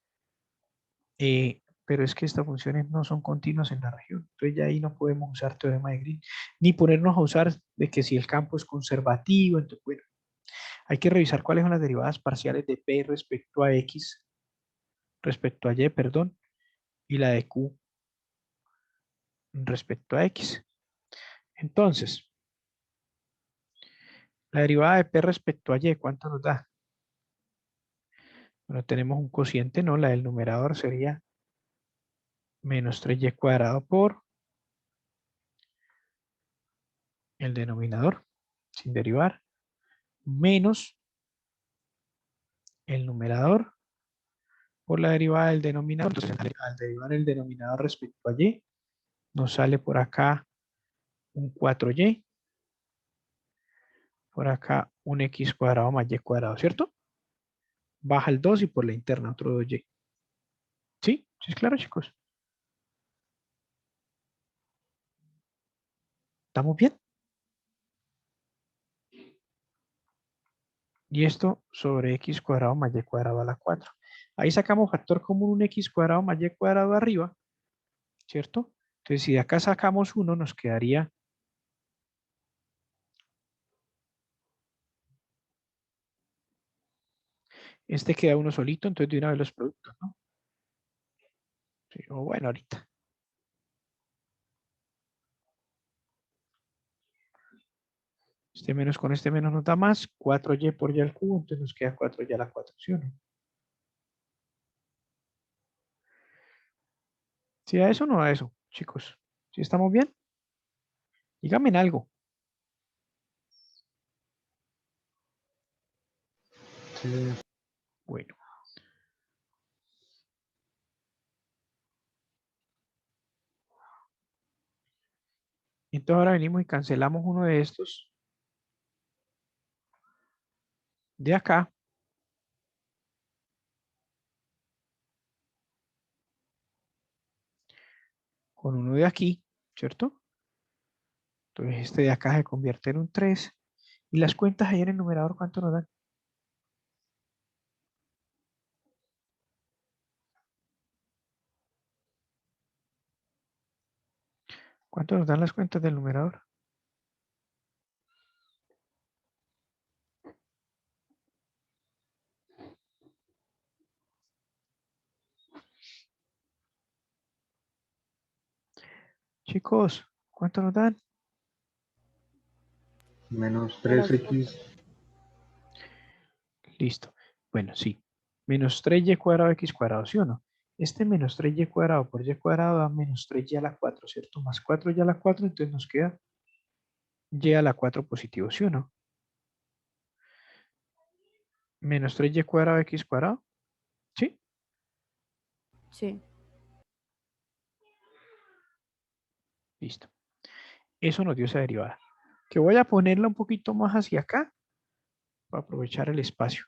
Pero es que estas funciones no son continuas en la región. Entonces ya ahí no podemos usar teorema de Green, ni ponernos a usar de que si el campo es conservativo, entonces, bueno, hay que revisar cuáles son las derivadas parciales de P respecto a X, respecto a Y, perdón, y la de Q respecto a X. Entonces, la derivada de P respecto a Y, ¿cuánto nos da? Bueno, tenemos un cociente, ¿no? La del numerador sería menos 3y cuadrado por el denominador, sin derivar, menos el numerador por la derivada del denominador. Entonces, al derivar el denominador respecto a y, nos sale por acá un 4y, por acá un x cuadrado más y cuadrado, ¿cierto? Baja el 2 y por la interna otro 2y. ¿Sí? ¿Sí es claro, chicos? ¿Estamos bien? Y esto sobre x cuadrado más y cuadrado a la 4. Ahí sacamos factor común un x cuadrado más y cuadrado arriba, ¿cierto? Entonces, si de acá sacamos 1, nos quedaría este queda uno solito, entonces de una vez los productos, ¿no? Sí, o bueno, ahorita. Este menos con este menos nos da más, 4y por y al cubo, entonces nos queda 4y a la 4, ¿sí o no? Si da eso, no da eso, chicos. ¿Sí estamos bien? Díganme en algo. Sí, Bueno. Entonces ahora venimos y cancelamos uno de estos de acá. Con uno de aquí, ¿cierto? Entonces este de acá se convierte en un 3. Y las cuentas ahí en el numerador, ¿cuánto nos dan? ¿Cuánto nos dan las cuentas del numerador? Chicos, ¿cuánto nos dan? menos Menos 3x, Listo. Bueno, sí. Menos 3y cuadrado x cuadrado, ¿sí o no? Este menos 3y cuadrado por y cuadrado da menos 3y a la 4, ¿cierto? Más 4y a la 4, entonces nos queda y a la 4 positivo, ¿sí o no? Menos 3y cuadrado x cuadrado, ¿sí? Sí. Listo. Eso nos dio esa derivada. Que voy a ponerla un poquito más hacia acá para aprovechar el espacio.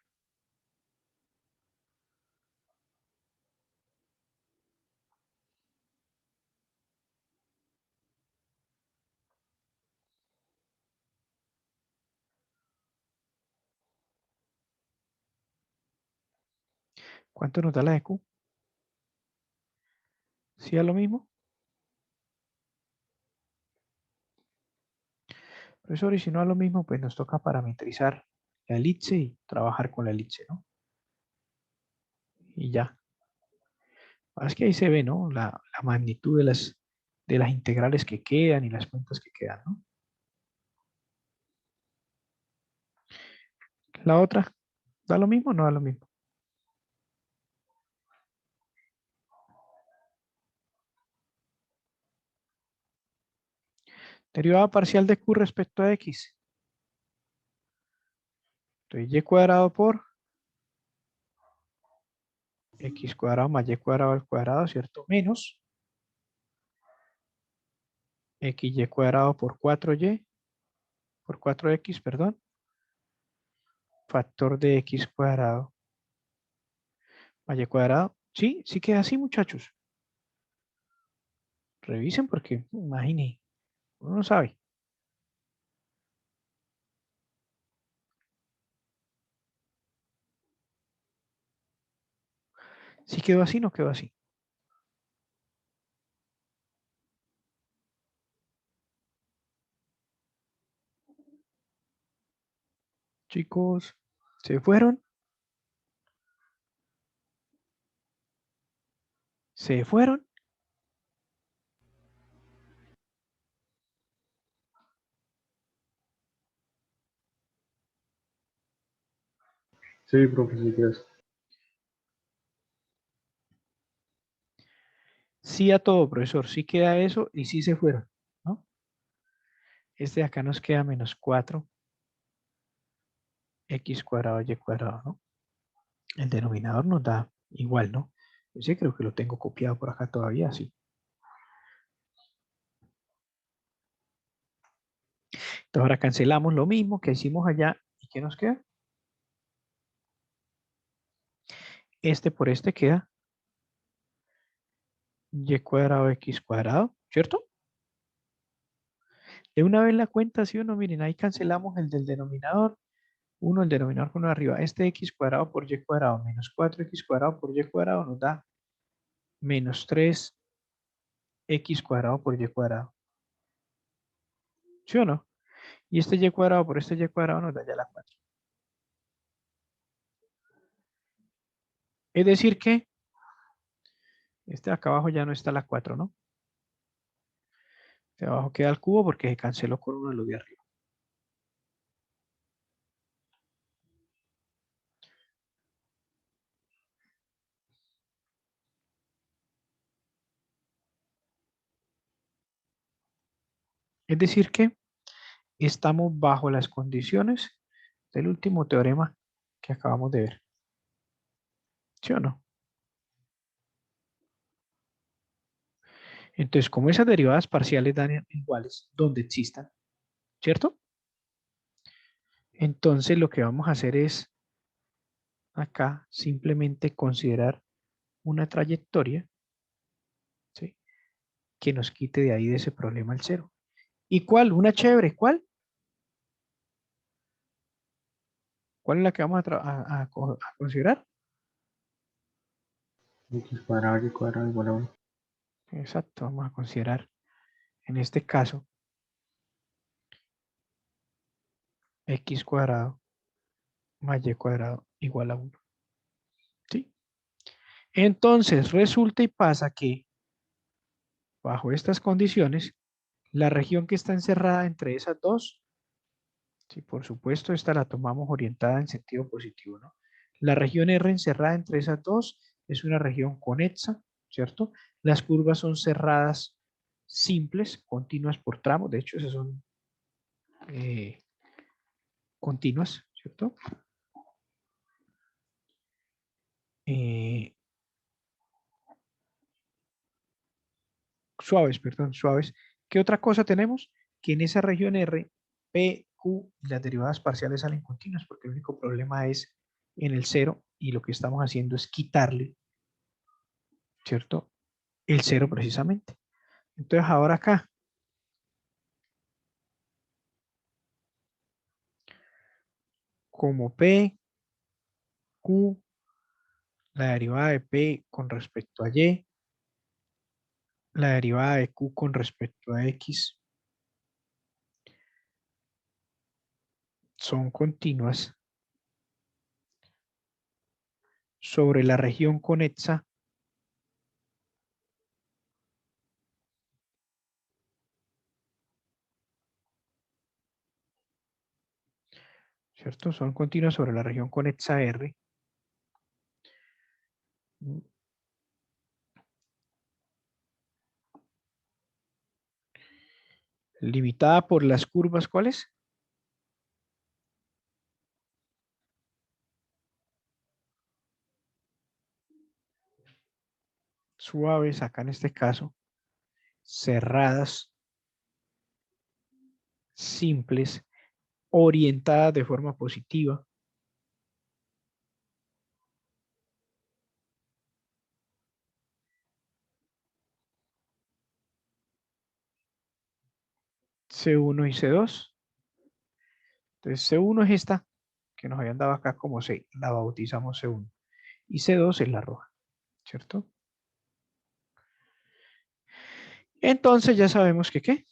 ¿Cuánto nos da la de Q? ¿Sí es lo mismo? Profesor, y si no es lo mismo, pues nos toca parametrizar la elipse y trabajar con la elipse, ¿no? Y ya. Es que ahí se ve, ¿no? La magnitud de las integrales que quedan y las cuentas que quedan, ¿no? La otra, ¿da lo mismo o no da lo mismo? Derivada parcial de Q respecto a X. Entonces, Y cuadrado por X cuadrado más Y cuadrado al cuadrado, ¿cierto? Menos XY cuadrado por 4Y, por 4X, perdón. Factor de X cuadrado más Y cuadrado. Sí, sí queda así, muchachos. Revisen porque, imagine, uno no sabe. Si quedó así, no quedó así. Chicos, ¿se fueron? ¿Se fueron? sí, profe, si quieres. Sí a todo, profesor. Sí queda eso y sí se fueron, ¿no? Este de acá nos queda menos 4 x cuadrado y cuadrado, ¿no? El denominador nos da igual, ¿no? Yo sí creo que lo tengo copiado por acá todavía, sí. Entonces ahora cancelamos lo mismo que hicimos allá. ¿Y qué nos queda? Este por este queda y cuadrado x cuadrado, ¿cierto? De una vez la cuenta, ¿sí o no? Miren, ahí cancelamos el del denominador. El denominador con uno arriba. Este x cuadrado por y cuadrado menos 4x cuadrado por y cuadrado nos da menos 3x cuadrado por y cuadrado. ¿Sí o no? Y este y cuadrado por este y cuadrado nos da ya la 4. Es decir que este de acá abajo ya no está la 4, ¿no? De abajo queda el cubo porque se canceló con uno de los de arriba. Es decir que estamos bajo las condiciones del último teorema que acabamos de ver. ¿Sí o no? Entonces, como esas derivadas parciales dan iguales donde existan, ¿cierto? Entonces, lo que vamos a hacer es acá simplemente considerar una trayectoria, ¿sí? Que nos quite de ahí de ese problema el cero. ¿Y cuál? Una chévere, ¿cuál? ¿Cuál es la que vamos a considerar? X cuadrado y cuadrado igual a 1. Exacto, vamos a considerar en este caso x cuadrado más y cuadrado igual a 1. ¿Sí? Entonces, resulta y pasa que bajo estas condiciones, la región que está encerrada entre esas dos, sí, por supuesto, esta la tomamos orientada en sentido positivo, ¿no? La región R encerrada entre esas dos es una región conexa, ¿cierto? Las curvas son cerradas simples, continuas por tramos, de hecho, esas son continuas, ¿cierto? Eh, suaves, perdón, suaves. ¿Qué otra cosa tenemos? Que en esa región R, P, Q y las derivadas parciales salen continuas, porque el único problema es en el cero y lo que estamos haciendo es quitarle, ¿cierto? El cero precisamente. Entonces ahora acá, como P, Q, la derivada de P con respecto a Y, la derivada de Q con respecto a X son continuas sobre la región conexa, ¿cierto? Son continuas sobre la región conexa R. Limitada por las curvas, ¿cuáles? Suaves, acá en este caso, cerradas, simples, orientadas de forma positiva. C1 y C2. Entonces C1 es esta que nos habían dado acá como C, la bautizamos C1. Y C2 es la roja, ¿cierto? Entonces ya sabemos que ¿qué?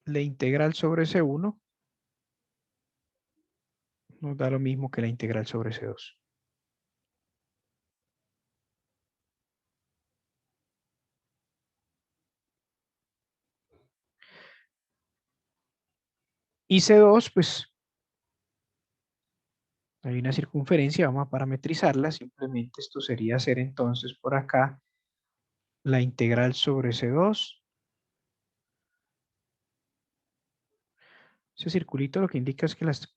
La integral sobre C1 nos da lo mismo que la integral sobre C2. Y C2, pues, Hay una circunferencia, vamos a parametrizarla. Simplemente esto sería hacer entonces por acá la integral sobre C2. Ese circulito lo que indica es que las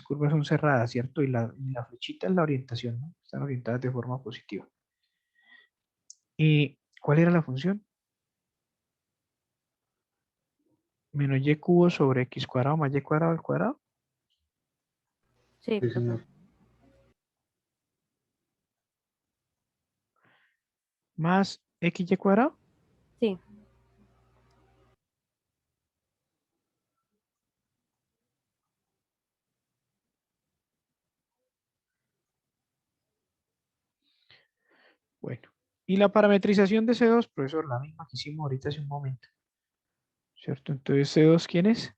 curvas son cerradas, ¿cierto? Y la flechita es la orientación, ¿no? Están orientadas de forma positiva. ¿Y cuál era la función? Menos y cubo sobre x cuadrado más y cuadrado al cuadrado. Sí, Sí, profe. señor. Más xy cuadrado. Sí. Bueno. Y la parametrización de C2, profesor, la misma que hicimos ahorita hace un momento. ¿Cierto? Entonces, C2, ¿quién es?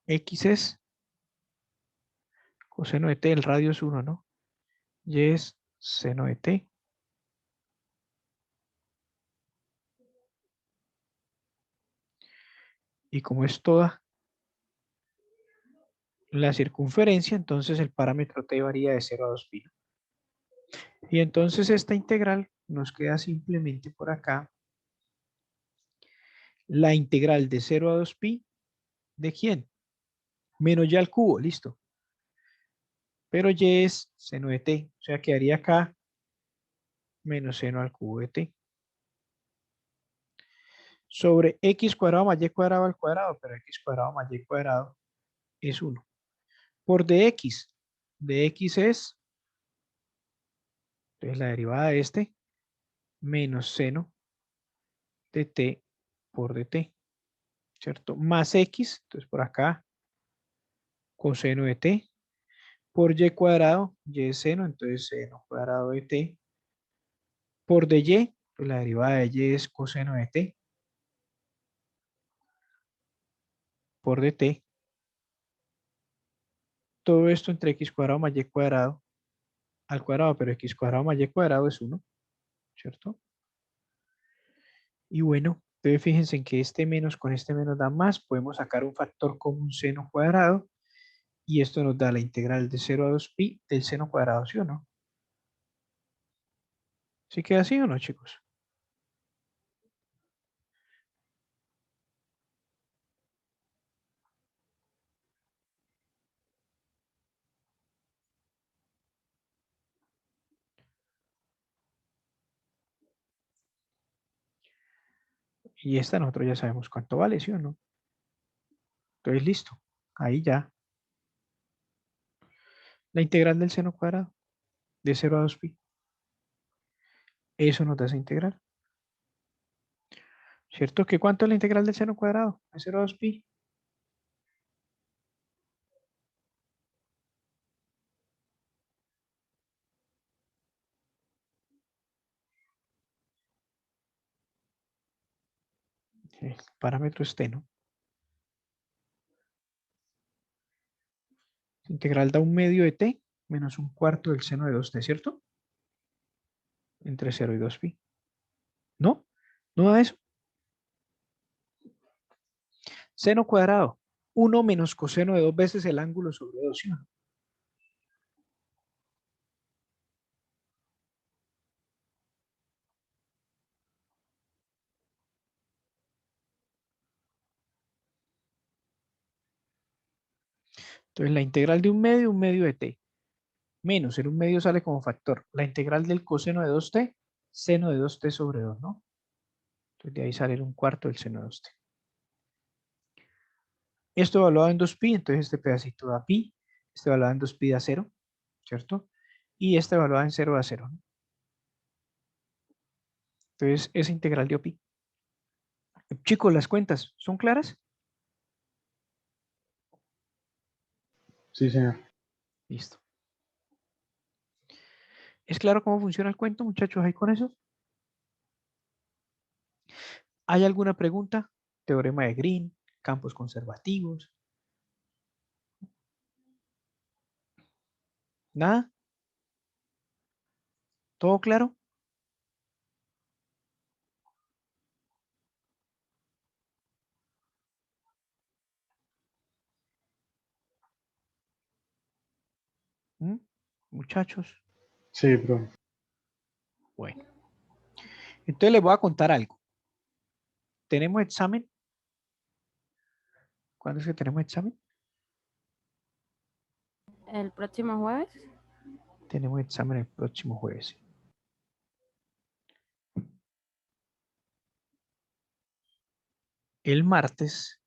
X es coseno de t, el radio es 1, ¿no? Y es seno de t. Y como es toda la circunferencia, entonces el parámetro t varía de 0 a 2pi. Y entonces esta integral nos queda simplemente por acá la integral de 0 a 2pi. ¿De quién? Menos y al cubo, listo. Pero y es seno de t, o sea, quedaría acá menos seno al cubo de t. Sobre x cuadrado más y cuadrado al cuadrado, pero x cuadrado más y cuadrado es 1. Por dx es, entonces la derivada de este, menos seno de t por dt, ¿cierto? Más x, entonces por acá, coseno de t, por y cuadrado, y es seno, entonces seno cuadrado de t, por dy, pues la derivada de y es coseno de t, por dt, todo esto entre x cuadrado más y cuadrado al cuadrado, pero x cuadrado más y cuadrado es 1, ¿cierto? Y bueno, entonces fíjense en que este menos con este menos da más, podemos sacar un factor común seno cuadrado, y esto nos da la integral de 0 a 2pi del seno cuadrado, ¿sí o no? ¿Sí queda así o no, chicos? Y esta nosotros ya sabemos cuánto vale, ¿sí o no? Entonces listo, ahí ya. La integral del seno cuadrado de 0 a 2pi. Eso nos da esa integral. ¿Cierto? ¿Que cuánto es la integral del seno cuadrado de 0 a 2pi? El parámetro es t, ¿no? Integral da un medio de t menos un cuarto del seno de 2t, ¿cierto? Entre 0 y 2pi. ¿No? ¿No da eso? Seno cuadrado. 1 menos coseno de 2 veces el ángulo sobre 2, ¿sí o no? Entonces la integral de un medio de t, menos el un medio sale como factor. La integral del coseno de 2t, seno de 2t sobre 2, ¿no? Entonces de ahí sale el un cuarto del seno de 2t. Esto evaluado en 2pi, entonces este pedacito da pi, este evaluado en 2pi da 0, ¿cierto? Y este evaluado en 0 da 0, ¿no? Entonces esa integral dio pi. Chicos, las cuentas, ¿son claras? Sí, señor. Listo. ¿Es claro cómo funciona el cuento, muchachos, ahí con eso? ¿Hay alguna pregunta? Teorema de Green, campos conservativos. ¿Nada? ¿Todo claro? muchachos? Sí, profe. Bueno, entonces les voy a contar algo. ¿Tenemos examen? ¿Cuándo es que tenemos examen? El próximo jueves. Tenemos examen el próximo jueves. El martes,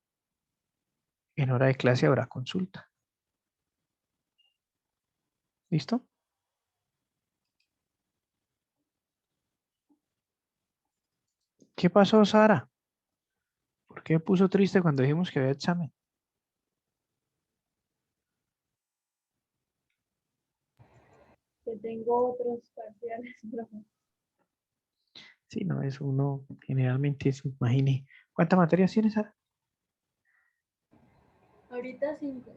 en hora de clase, habrá consulta. ¿Listo? ¿Qué pasó, Sara? ¿Por qué me puso triste cuando dijimos que había examen? Que tengo otros parciales, profe. Sí, no, eso uno generalmente se imagine. ¿Cuántas materias tienes, Sara? Ahorita 5.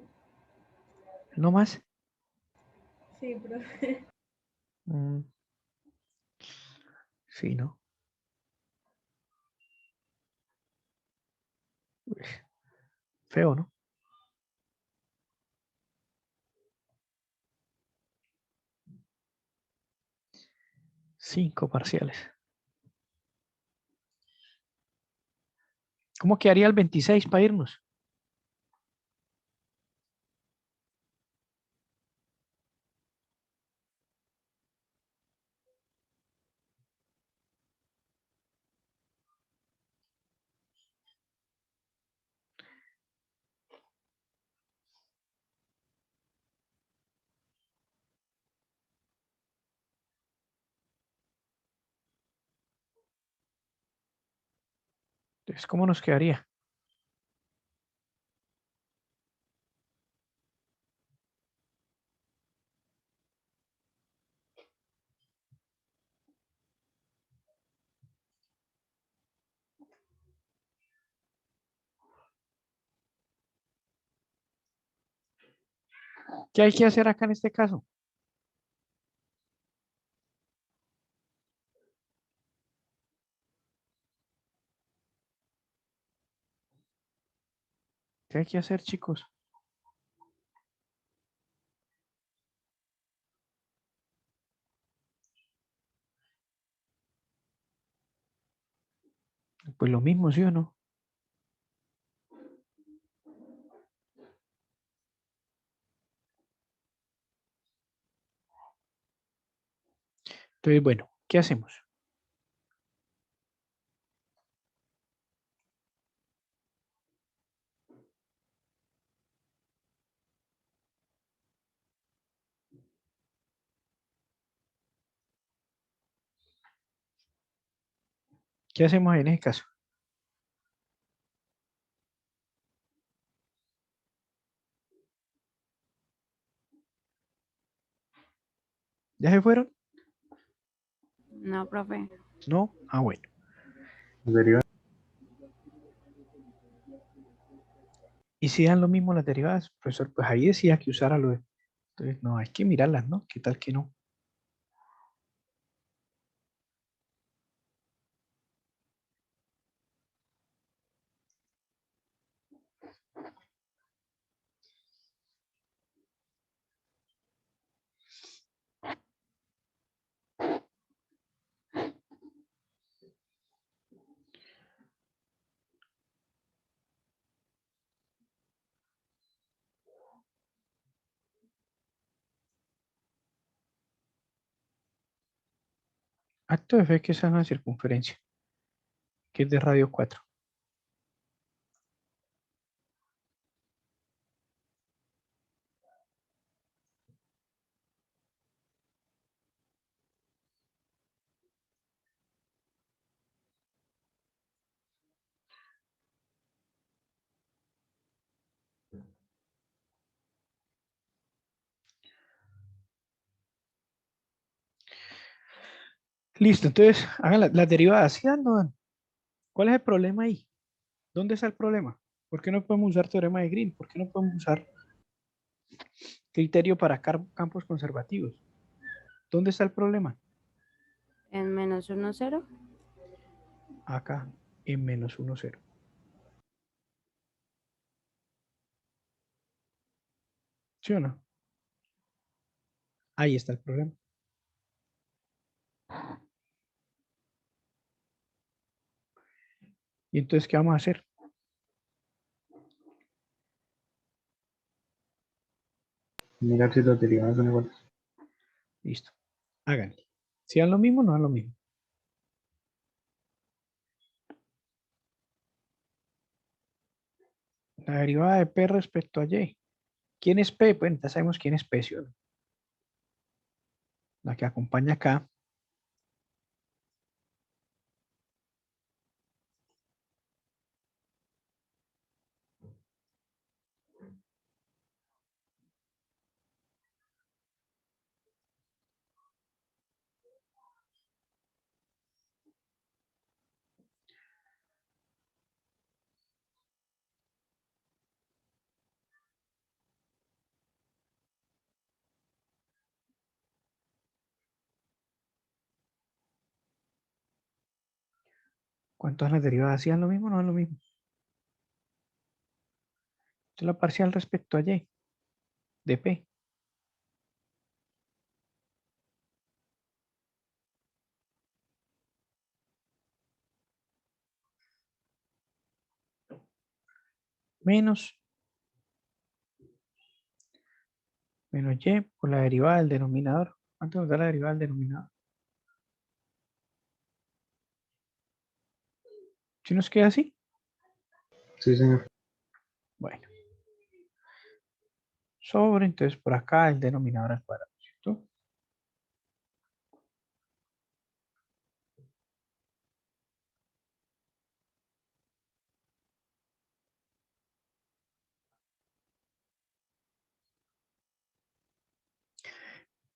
¿No más? Sí, profe. Mm, sí, ¿no? Uy, feo, ¿no? 5 parciales. ¿Cómo quedaría el 26 para irnos? Entonces, ¿cómo nos quedaría? ¿Qué hay que hacer acá en este caso? ¿Qué hay que hacer, chicos? Pues lo mismo, ¿sí o no? Entonces, bueno, ¿qué hacemos? ¿Qué hacemos en ese caso? ¿Ya se fueron? No, profe. ¿No? Ah, bueno. Deriva. ¿Y si dan lo mismo las derivadas? Profesor, pues ahí decía que usara lo de... Entonces, no, hay que mirarlas, ¿no? ¿Qué tal que no? Acto de fe que es una circunferencia, que es de radio 4. Listo, entonces hagan las derivadas. ¿Sí dan, no dan? ¿Cuál es el problema ahí? ¿Dónde está el problema? ¿Por qué no podemos usar teorema de Green? ¿Por qué no podemos usar criterio para campos conservativos? ¿Dónde está el problema? En -1, 0. Acá, en -1, 0. ¿Sí o no? Ahí está el problema. ¿Y entonces qué vamos a hacer? Mirar si las derivadas son iguales. Listo. Háganle. Si dan lo mismo, no dan lo mismo. La derivada de P respecto a Y. ¿Quién es P? Bueno, ya sabemos quién es P, ¿sí o no? La que acompaña acá. ¿Cuántas las derivadas? ¿Sí dan lo mismo o no dan lo mismo? Esta es la parcial respecto a Y de P. Menos Y por la derivada del denominador. ¿Cuánto nos da la derivada del denominador? ¿Sí nos queda así? Sí, señor. Bueno. Sobre, entonces por acá el denominador al cuadrado, ¿cierto?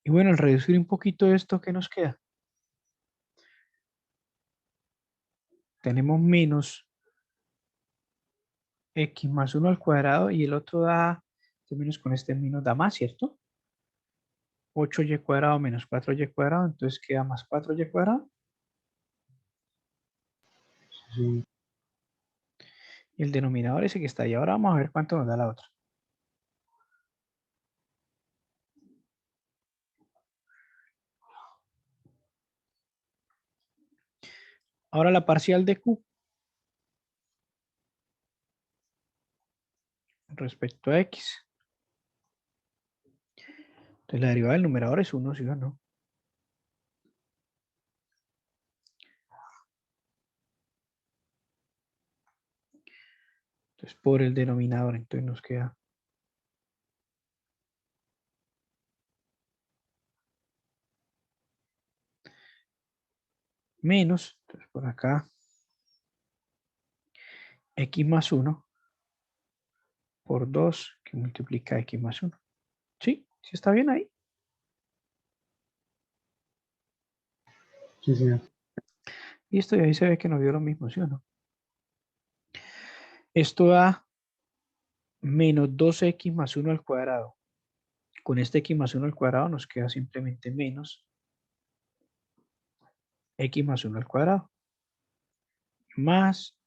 Y bueno, al reducir un poquito esto, ¿qué nos queda? Tenemos menos x más 1 al cuadrado y el otro da, este menos con este menos da más, ¿cierto? 8y cuadrado menos 4y cuadrado, entonces queda más 4y cuadrado. Sí. Y el denominador ese que está ahí. Ahora vamos a ver cuánto nos da la otra. Ahora la parcial de q respecto a x. Entonces la derivada del numerador es 1, ¿sí o no? Entonces por el denominador, entonces nos queda menos, entonces por acá, x más 1 por 2 que multiplica x más 1. ¿Sí? ¿Sí está bien ahí? Sí, señor. Listo, y ahí se ve que nos dio lo mismo, ¿sí o no? Esto da menos 2x más 1 al cuadrado. Con este x más 1 al cuadrado nos queda simplemente menos x más 1 al cuadrado más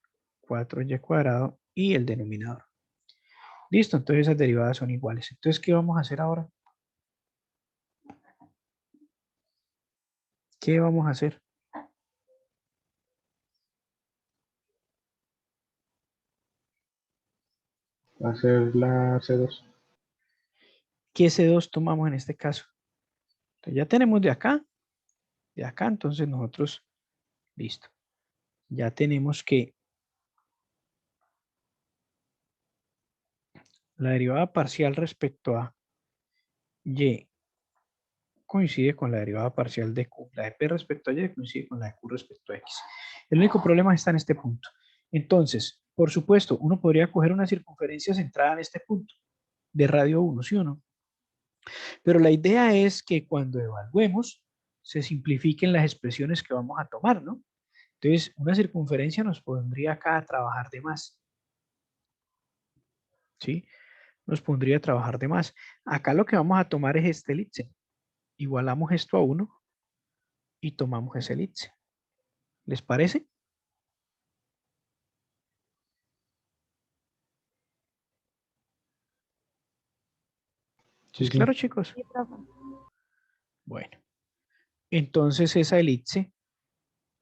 4y cuadrado y el denominador. Listo, entonces esas derivadas son iguales. Entonces, ¿qué vamos a hacer ahora? ¿Qué vamos a hacer? Hacer la C2. ¿Qué C2 tomamos en este caso? Entonces, ya tenemos de acá, entonces nosotros, listo. Ya tenemos que la derivada parcial respecto a y coincide con la derivada parcial de q. La de p respecto a y coincide con la de q respecto a x. El único problema está en este punto. Entonces, por supuesto, uno podría coger una circunferencia centrada en este punto de radio 1, ¿sí o no? Pero la idea es que cuando evaluemos, se simplifiquen las expresiones que vamos a tomar, ¿no? Entonces, una circunferencia nos pondría acá a trabajar de más, ¿sí? Nos pondría a trabajar de más. Acá lo que vamos a tomar es este elipse. Igualamos esto a 1 y tomamos ese elipse. ¿Les parece? Sí, ¿Es señor. claro, chicos? Sí, profe. Bueno, entonces esa elipse,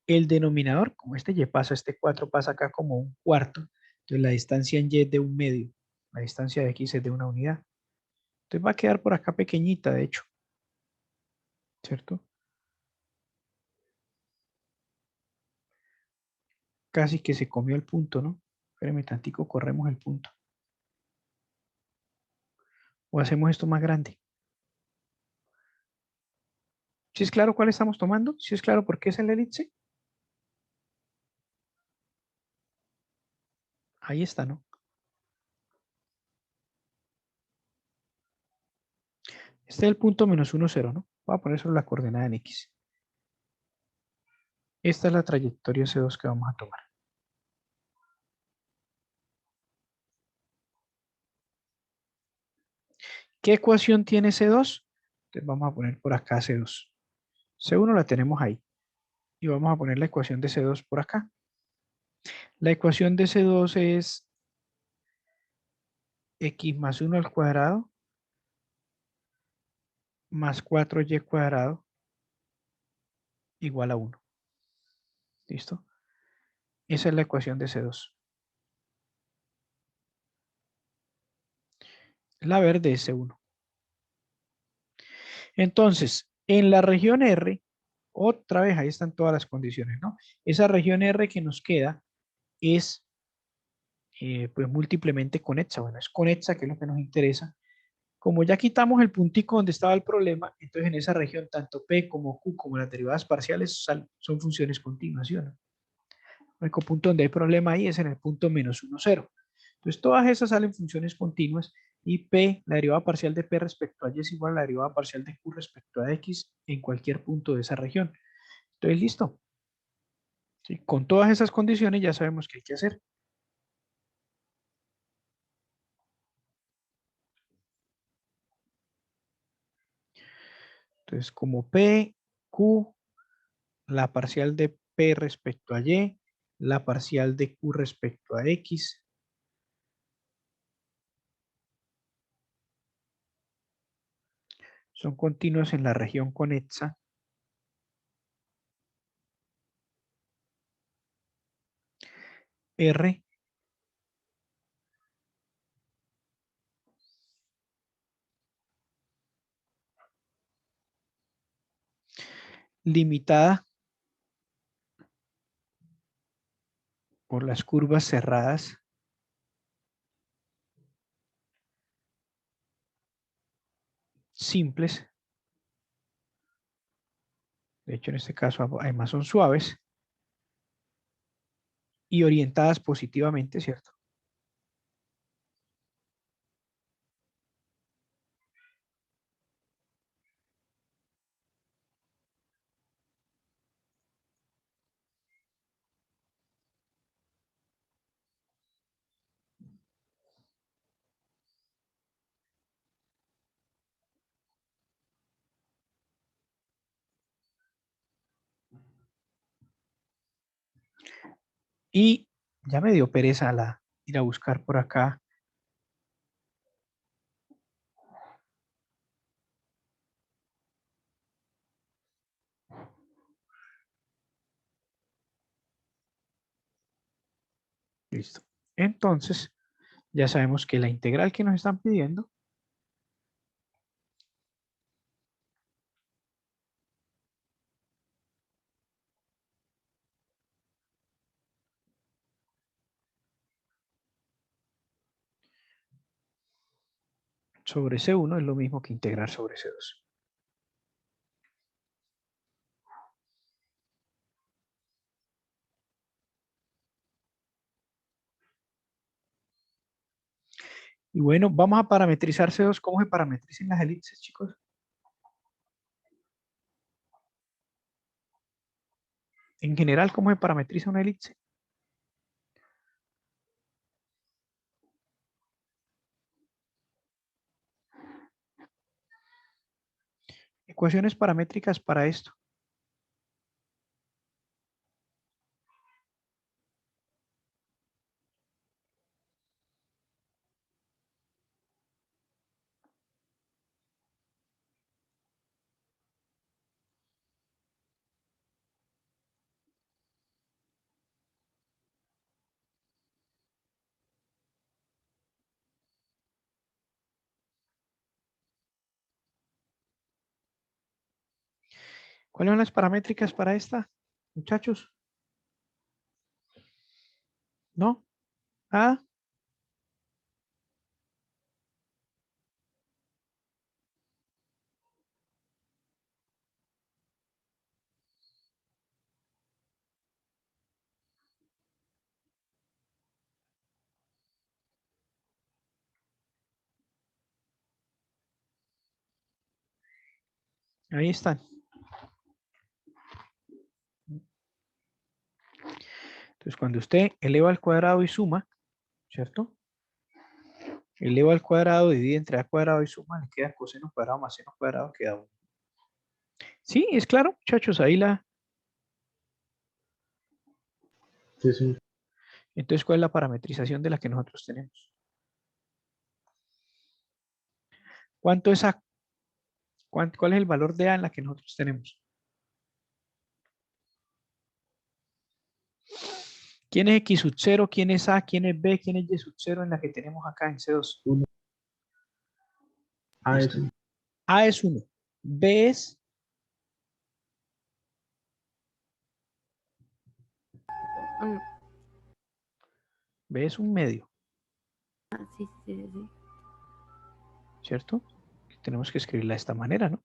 el denominador, como este y pasa, este 4 pasa acá como un cuarto, entonces la distancia en y es de un medio, la distancia de x es de una unidad. Entonces va a quedar por acá pequeñita, de hecho, ¿cierto? Casi que se comió el punto, ¿no? Espérame tantico, corremos el punto. O hacemos esto más grande. ¿Sí es claro cuál estamos tomando? ¿Sí es claro por qué es el elipse? Ahí está, ¿no? Este es el punto menos 1, 0, ¿no? Voy a poner solo la coordenada en x. Esta es la trayectoria C2 que vamos a tomar. ¿Qué ecuación tiene C2? Entonces vamos a poner por acá C2. C1 la tenemos ahí. Y vamos a poner la ecuación de C2 por acá. La ecuación de C2 es x más 1 al cuadrado más 4y cuadrado igual a 1. ¿Listo? Esa es la ecuación de C2. La verde es C1. Entonces, en la región R, otra vez ahí están todas las condiciones, ¿no? Esa región R que nos queda es pues múltiplemente conexa. Bueno, es conexa, que es lo que nos interesa. Como ya quitamos el puntico donde estaba el problema, entonces en esa región tanto P como Q como las derivadas parciales son funciones continuas, ¿sí o no? El único punto donde hay problema ahí es en el punto menos 1, 0. Entonces todas esas salen funciones continuas y P, la derivada parcial de P respecto a Y es igual a la derivada parcial de Q respecto a X en cualquier punto de esa región. Entonces listo. ¿Sí? Con todas esas condiciones ya sabemos qué hay que hacer. Entonces como P, Q, la parcial de P respecto a Y, la parcial de Q respecto a X, son continuos en la región conexa. R limitada por las curvas cerradas simples. De hecho, en este caso además son suaves y orientadas positivamente, ¿cierto? Y ya me dio pereza ir a buscar por acá. Listo. Entonces, ya sabemos que la integral que nos están pidiendo sobre C1 es lo mismo que integrar sobre C2. Y bueno, vamos a parametrizar C2. ¿Cómo se parametrizan las elipses, chicos? En general, ¿cómo se parametriza una elipse? Ecuaciones paramétricas para esto. ¿Cuáles son las paramétricas para esta, muchachos? ¿No? ¿Ah? Ahí están. Entonces, cuando usted eleva al cuadrado y suma, ¿cierto? Eleva al cuadrado, divide entre a cuadrado y suma, le queda coseno cuadrado más seno cuadrado, queda 1. Sí, es claro, muchachos, ahí la... Sí, sí. Entonces, ¿cuál es la parametrización de la que nosotros tenemos? ¿Cuánto es A? ¿Cuál es el valor de A en la que nosotros tenemos? ¿Quién es X sub 0? ¿Quién es A? ¿Quién es B? ¿Quién es Y sub 0 en la que tenemos acá en C2? Ah, Listo. eso. A es 1. B es 1. B es un medio, Ah, sí, sí, sí, sí. ¿cierto? Tenemos que escribirla de esta manera, ¿no?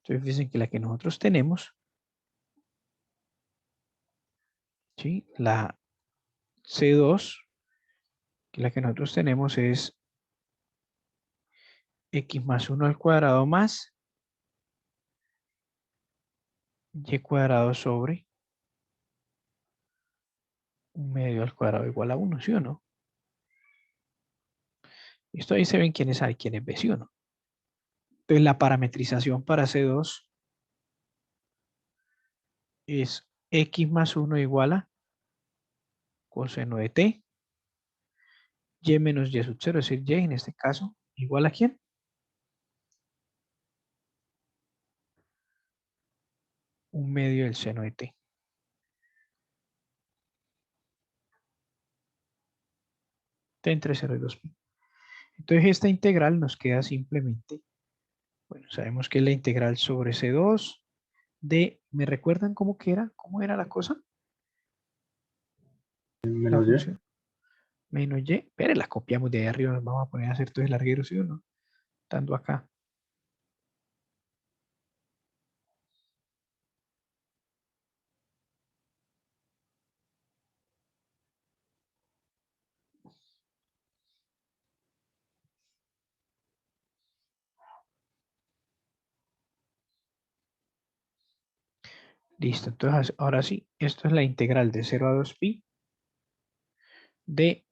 Entonces dicen que la que nosotros tenemos, ¿sí? La C2, que la que nosotros tenemos es X más 1 al cuadrado más Y cuadrado sobre un medio al cuadrado igual a 1, ¿sí o no? Esto ahí se ven quién es A y quién es B, ¿sí o no? Entonces la parametrización para C2 es X más 1 igual a coseno de T, Y menos Y sub 0, es decir, Y en este caso, igual a ¿quién? Un medio del seno de T. T entre 0 y 2pi. Entonces esta integral nos queda simplemente, bueno, sabemos que es la integral sobre C2 de, ¿me recuerdan cómo que era? ¿Cómo era la cosa? La Menos Y. función menos Y, pero la copiamos de ahí arriba, nos vamos a poner a hacer todo el larguero, ¿sí o no? Estando acá. Listo, entonces ahora sí, esto es la integral de 0 a 2pi de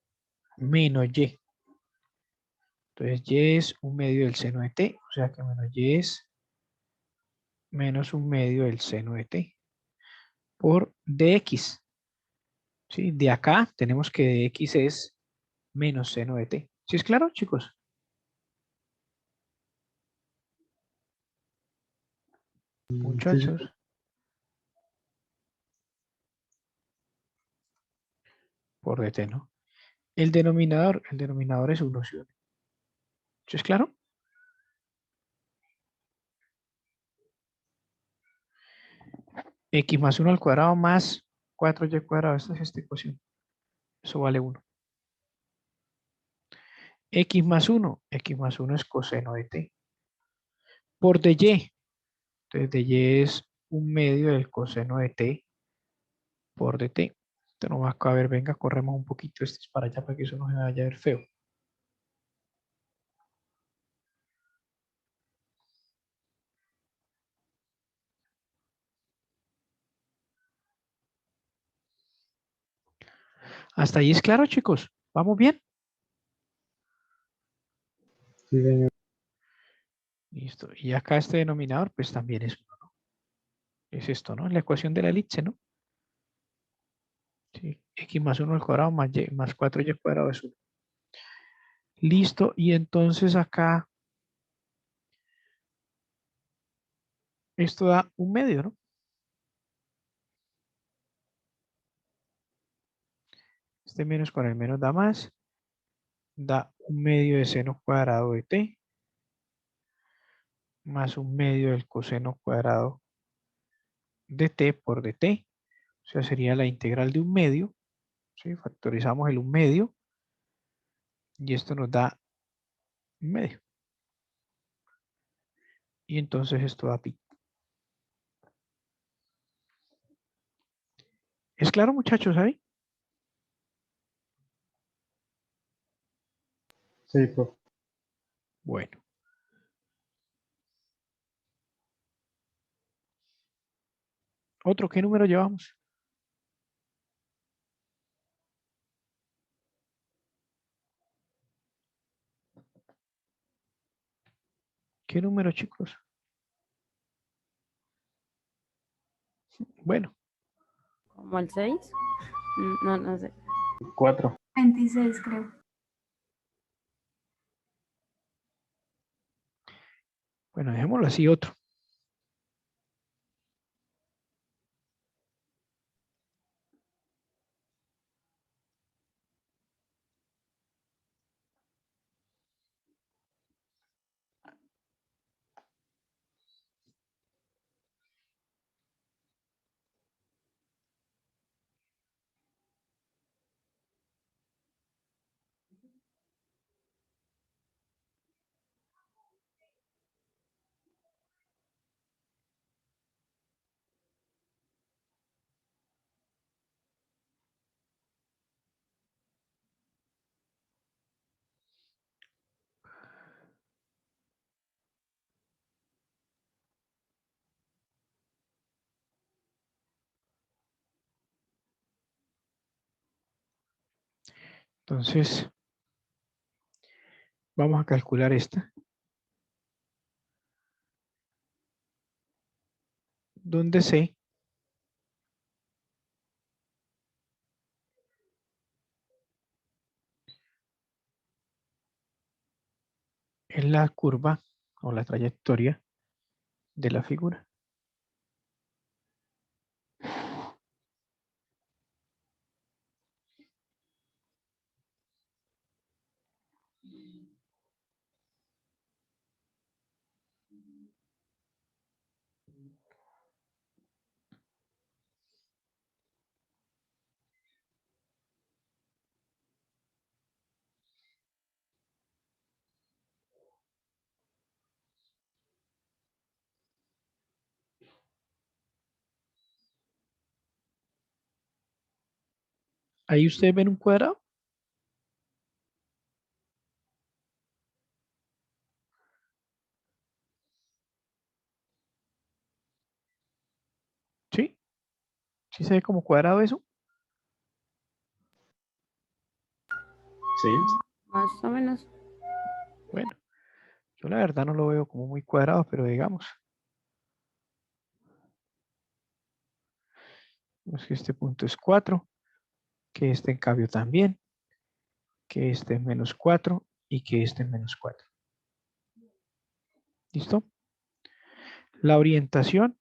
menos Y. Entonces Y es un medio del seno de T, o sea que menos Y es menos un medio del seno de T por dx. ¿Sí? De acá tenemos que dx es menos seno de T. ¿Sí es claro, chicos? Sí, sí. Muchachos, por dt, ¿no? El denominador es 1, ¿sí? ¿Sí es claro? X más 1 al cuadrado más 4y cuadrado, esta es esta ecuación. Eso vale 1. X más 1 es coseno de T. Por dy, entonces dy es un medio del coseno de T por dt. Esto no va a caber, venga, corremos un poquito este es para allá para que eso no se vaya a ver feo. Hasta ahí es claro, chicos. ¿Vamos bien? Sí, señor. Listo. Y acá este denominador, pues también es 1, ¿no? Es esto, ¿no? La ecuación de la elipse, ¿no? Sí. X más 1 al cuadrado más, y, más 4y cuadrado es 1. Listo. Y entonces acá, esto da un medio, ¿no? Este menos con el menos da más. Da un medio de seno cuadrado de T más 1/2 del coseno cuadrado de t por dt. O sea, sería la integral de 1/2. ¿Sí? Factorizamos el 1/2 y esto nos da 1/2. Y entonces esto da pi. ¿Es claro, muchachos, ahí? Sí, profe. Bueno. ¿Otro qué número llevamos? ¿Qué número, chicos? Bueno, ¿Como el 6? No, no sé. 4. 26 creo. bueno, dejémoslo así otro. Entonces, vamos a calcular esta. Donde C es la curva o la trayectoria de la figura. Ahí ustedes ven un cuadrado. ¿Sí? ¿Sí se ve como cuadrado eso? Sí. Más o menos. Bueno, yo la verdad no lo veo como muy cuadrado, pero digamos. Pues que este punto es 4, que este en cambio también, que este es -4 y que este es -4. ¿Listo? La orientación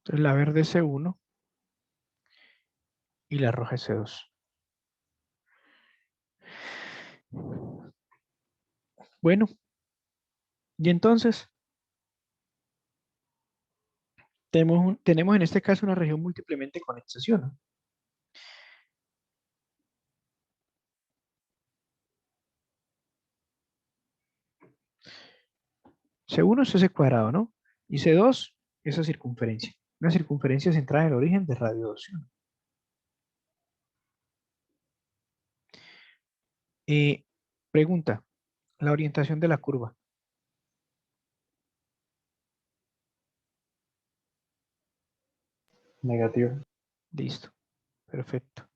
entonces la verde es C1 y la roja es C2. Bueno, y entonces tenemos en este caso una región múltiplemente conexa, ¿sí o no? C1 es ese cuadrado, ¿no? Y C2, esa circunferencia. Una circunferencia centrada en el origen de radio 2. ¿Sí o no? Pregunta, la orientación de la curva. Negativo. Listo. Perfecto.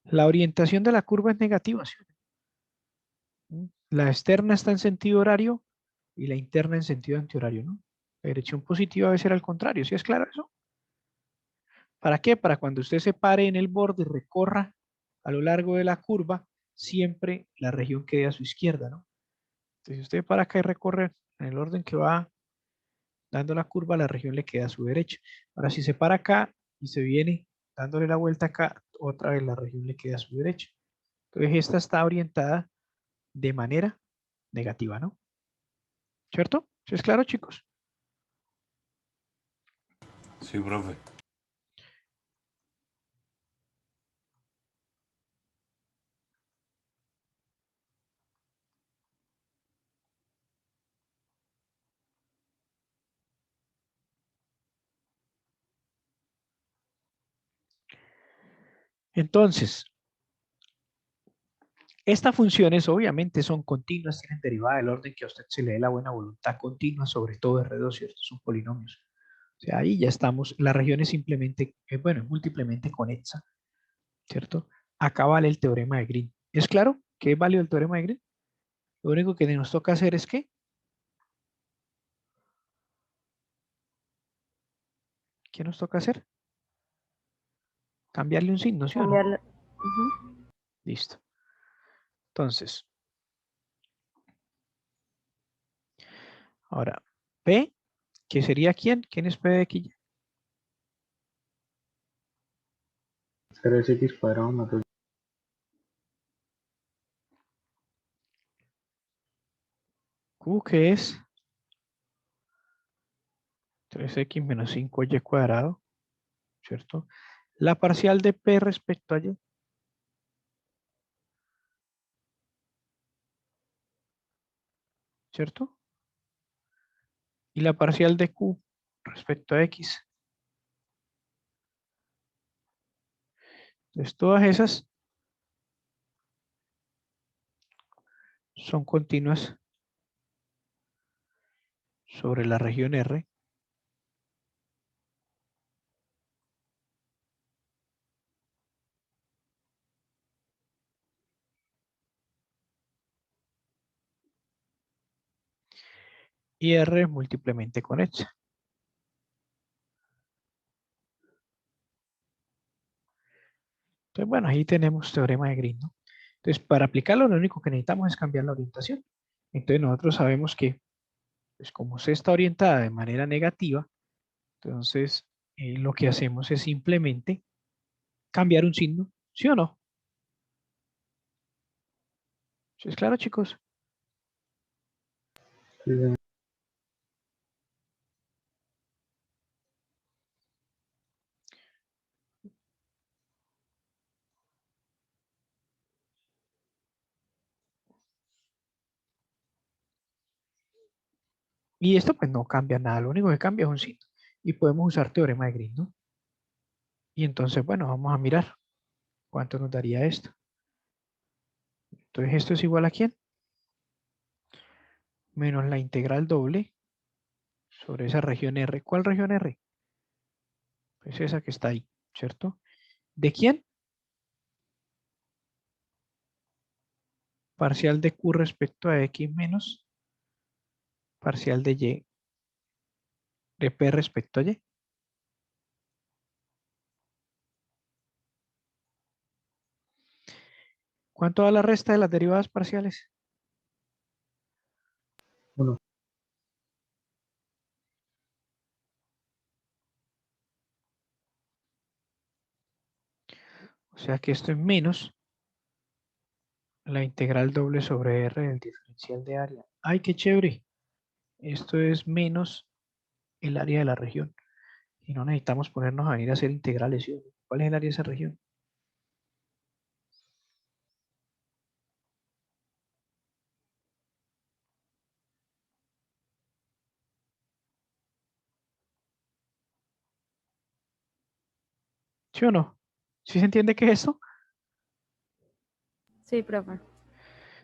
La orientación de la curva es negativa, ¿sí? La externa está en sentido horario y la interna en sentido antihorario, ¿no? La dirección positiva debe ser al contrario, ¿sí es claro eso? ¿Para qué? Para cuando usted se pare en el borde y recorra a lo largo de la curva, siempre la región quede a su izquierda, ¿no? Entonces, si usted para acá y recorre en el orden que va dando la curva, la región le queda a su derecha. Ahora, si se para acá y se viene dándole la vuelta acá, otra vez la región le queda a su derecha. Entonces, esta está orientada de manera negativa, ¿no? ¿Cierto? ¿Sí es claro, chicos? Sí, profe. Entonces, estas funciones obviamente son continuas, tienen derivada del orden que a usted se le dé la buena voluntad continua, sobre todo R2, ¿cierto? Son polinomios. O sea, ahí ya estamos. La región es simplemente, bueno, es múltiplemente conexa, ¿cierto? Acá vale el teorema de Green. ¿Es claro que es válido el teorema de Green? Lo único que nos toca hacer es ¿qué? ¿Qué nos toca hacer? Cambiarle un signo, ¿sí o no? Cambiarlo. Ujú. Listo. Entonces, ahora, P, ¿qué sería quién? ¿Quién es P de X? 3x cuadrado más 2. Q, que es 3x menos 5y cuadrado, ¿cierto? La parcial de P respecto a Y, ¿cierto? Y la parcial de Q respecto a X. Entonces, todas esas son continuas sobre la región R. Y R es múltiplemente conexa. Entonces, bueno, ahí tenemos teorema de Green, ¿no? Entonces, para aplicarlo, lo único que necesitamos es cambiar la orientación. Entonces, nosotros sabemos que, pues, como C está orientada de manera negativa, entonces lo que hacemos es simplemente cambiar un signo, ¿sí o no? ¿Sí es claro, chicos? Sí, señor. Y esto pues no cambia nada, lo único que cambia es un signo. Y podemos usar teorema de Green, ¿no? Y entonces, bueno, vamos a mirar cuánto nos daría esto. Entonces, ¿esto es igual a quién? Menos la integral doble sobre esa región R. ¿Cuál región R? Pues esa que está ahí, ¿cierto? ¿De quién? Parcial de Q respecto a X menos parcial de Y, de P respecto a Y. ¿Cuánto da la resta de las derivadas parciales? 1. O sea que esto es menos la integral doble sobre R del diferencial de área. ¡Ay, qué chévere! Esto es menos el área de la región. Y no necesitamos ponernos a venir a hacer integrales, ¿sí? ¿Cuál es el área de esa región? ¿Sí o no? ¿Sí se entiende qué es eso? Sí, profe.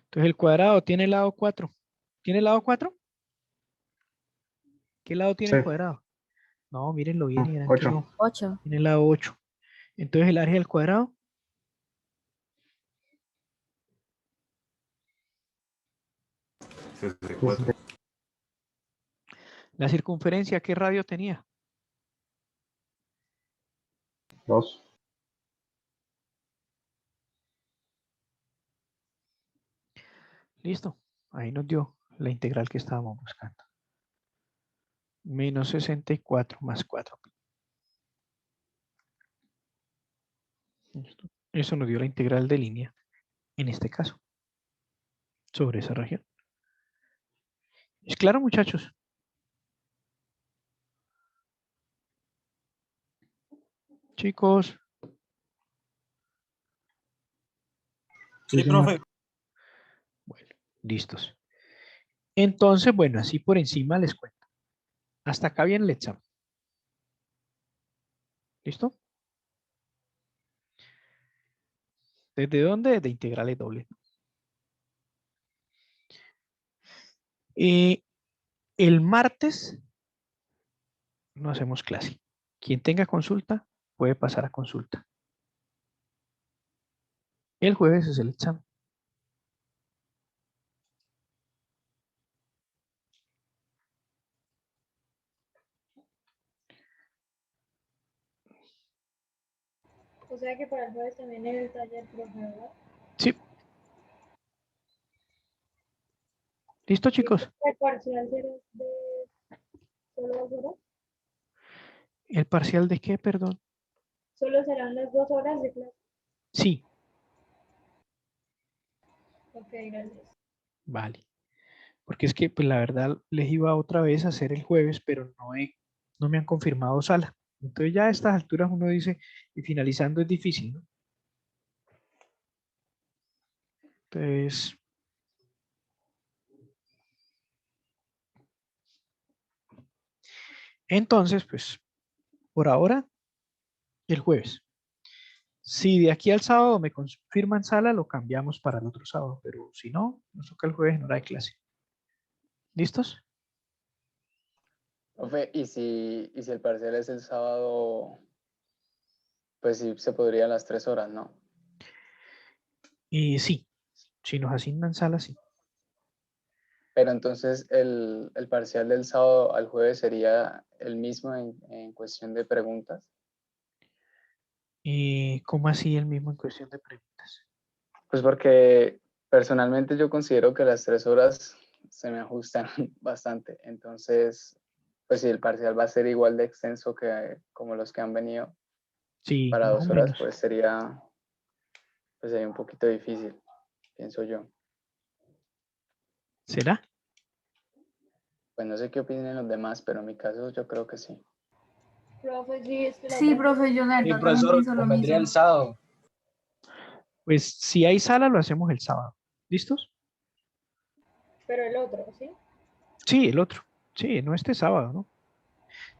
Entonces el cuadrado tiene lado 4. ¿Tiene lado 4? ¿Qué lado tiene el Sí. cuadrado? No, mírenlo bien y verán que 8. no. 8. Tiene el lado 8. Entonces el área del cuadrado, 64. la circunferencia, ¿qué radio tenía? 2. Listo. Ahí nos dio la integral que estábamos buscando. Menos 64 más 4. Listo. Eso nos dio la integral de línea, en este caso, sobre esa región. ¿Es claro, muchachos? Chicos. Sí, profe. Bueno, listos. Entonces, bueno, así por encima les cuento. Hasta acá viene el examen. ¿Listo? ¿Desde dónde? Desde integrales dobles. El martes no hacemos clase. Quien tenga consulta puede pasar a consulta. El jueves es el examen. O sea que para el jueves también en el taller, profe, ¿verdad? Sí. ¿Listo, chicos? ¿El parcial será de solo 2 horas? ¿El parcial de qué, perdón? Solo serán las 2 horas de clase. Sí. Ok, gracias. Vale. Porque es que, pues la verdad, les iba otra vez a hacer el jueves, pero no me han confirmado sala. Entonces ya a estas alturas uno dice, y finalizando es difícil, ¿no? Entonces, pues, por ahora, el jueves. Si de aquí al sábado me confirman sala, lo cambiamos para el otro sábado, pero si no, nos toca el jueves en hora de clase. ¿Listos? Profe, y si el parcial es el sábado, pues sí se podría a las 3 horas, ¿no? Y sí, si nos asignan sala, sí. Pero entonces el parcial del sábado al jueves sería el mismo en cuestión de preguntas. ¿Y cómo así el mismo en cuestión de preguntas? Pues porque personalmente yo considero que las 3 horas se me ajustan bastante. Entonces, pues si el parcial va a ser igual de extenso que como los que han venido Sí, para más o 2 horas, menos. pues sería un poquito difícil, pienso yo. ¿Será? Pues no sé qué opinen los demás, pero en mi caso yo creo que sí. Profe, sí, es que la Sí, otra profe, yo la Sí, verdad también profesor, pienso lo convendría el mismo. sábado. Pues si hay sala, lo hacemos el sábado. ¿Listos? pero el otro, ¿sí? Sí, el otro. Sí, no este sábado, ¿no?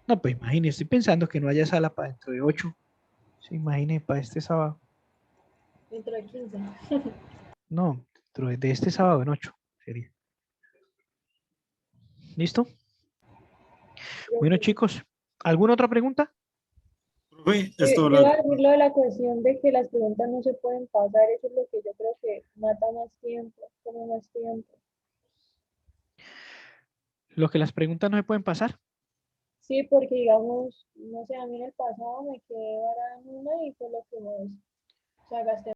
No, pues imagínense, estoy pensando que no haya sala para dentro de 8. Sí, imagínense, para este sábado. Dentro de 15. No, dentro de este sábado en 8 sería. ¿Listo? Bueno, chicos, ¿alguna otra pregunta? Profe, Yo esto, iba a decir lo de la cuestión de que las preguntas no se pueden pasar, eso es lo que yo creo que mata más tiempo, toma más tiempo. Lo que las preguntas no se pueden pasar. Sí, porque digamos, no sé, a mí en el pasado me quedé varada en una y fue lo que más, o sea, gasté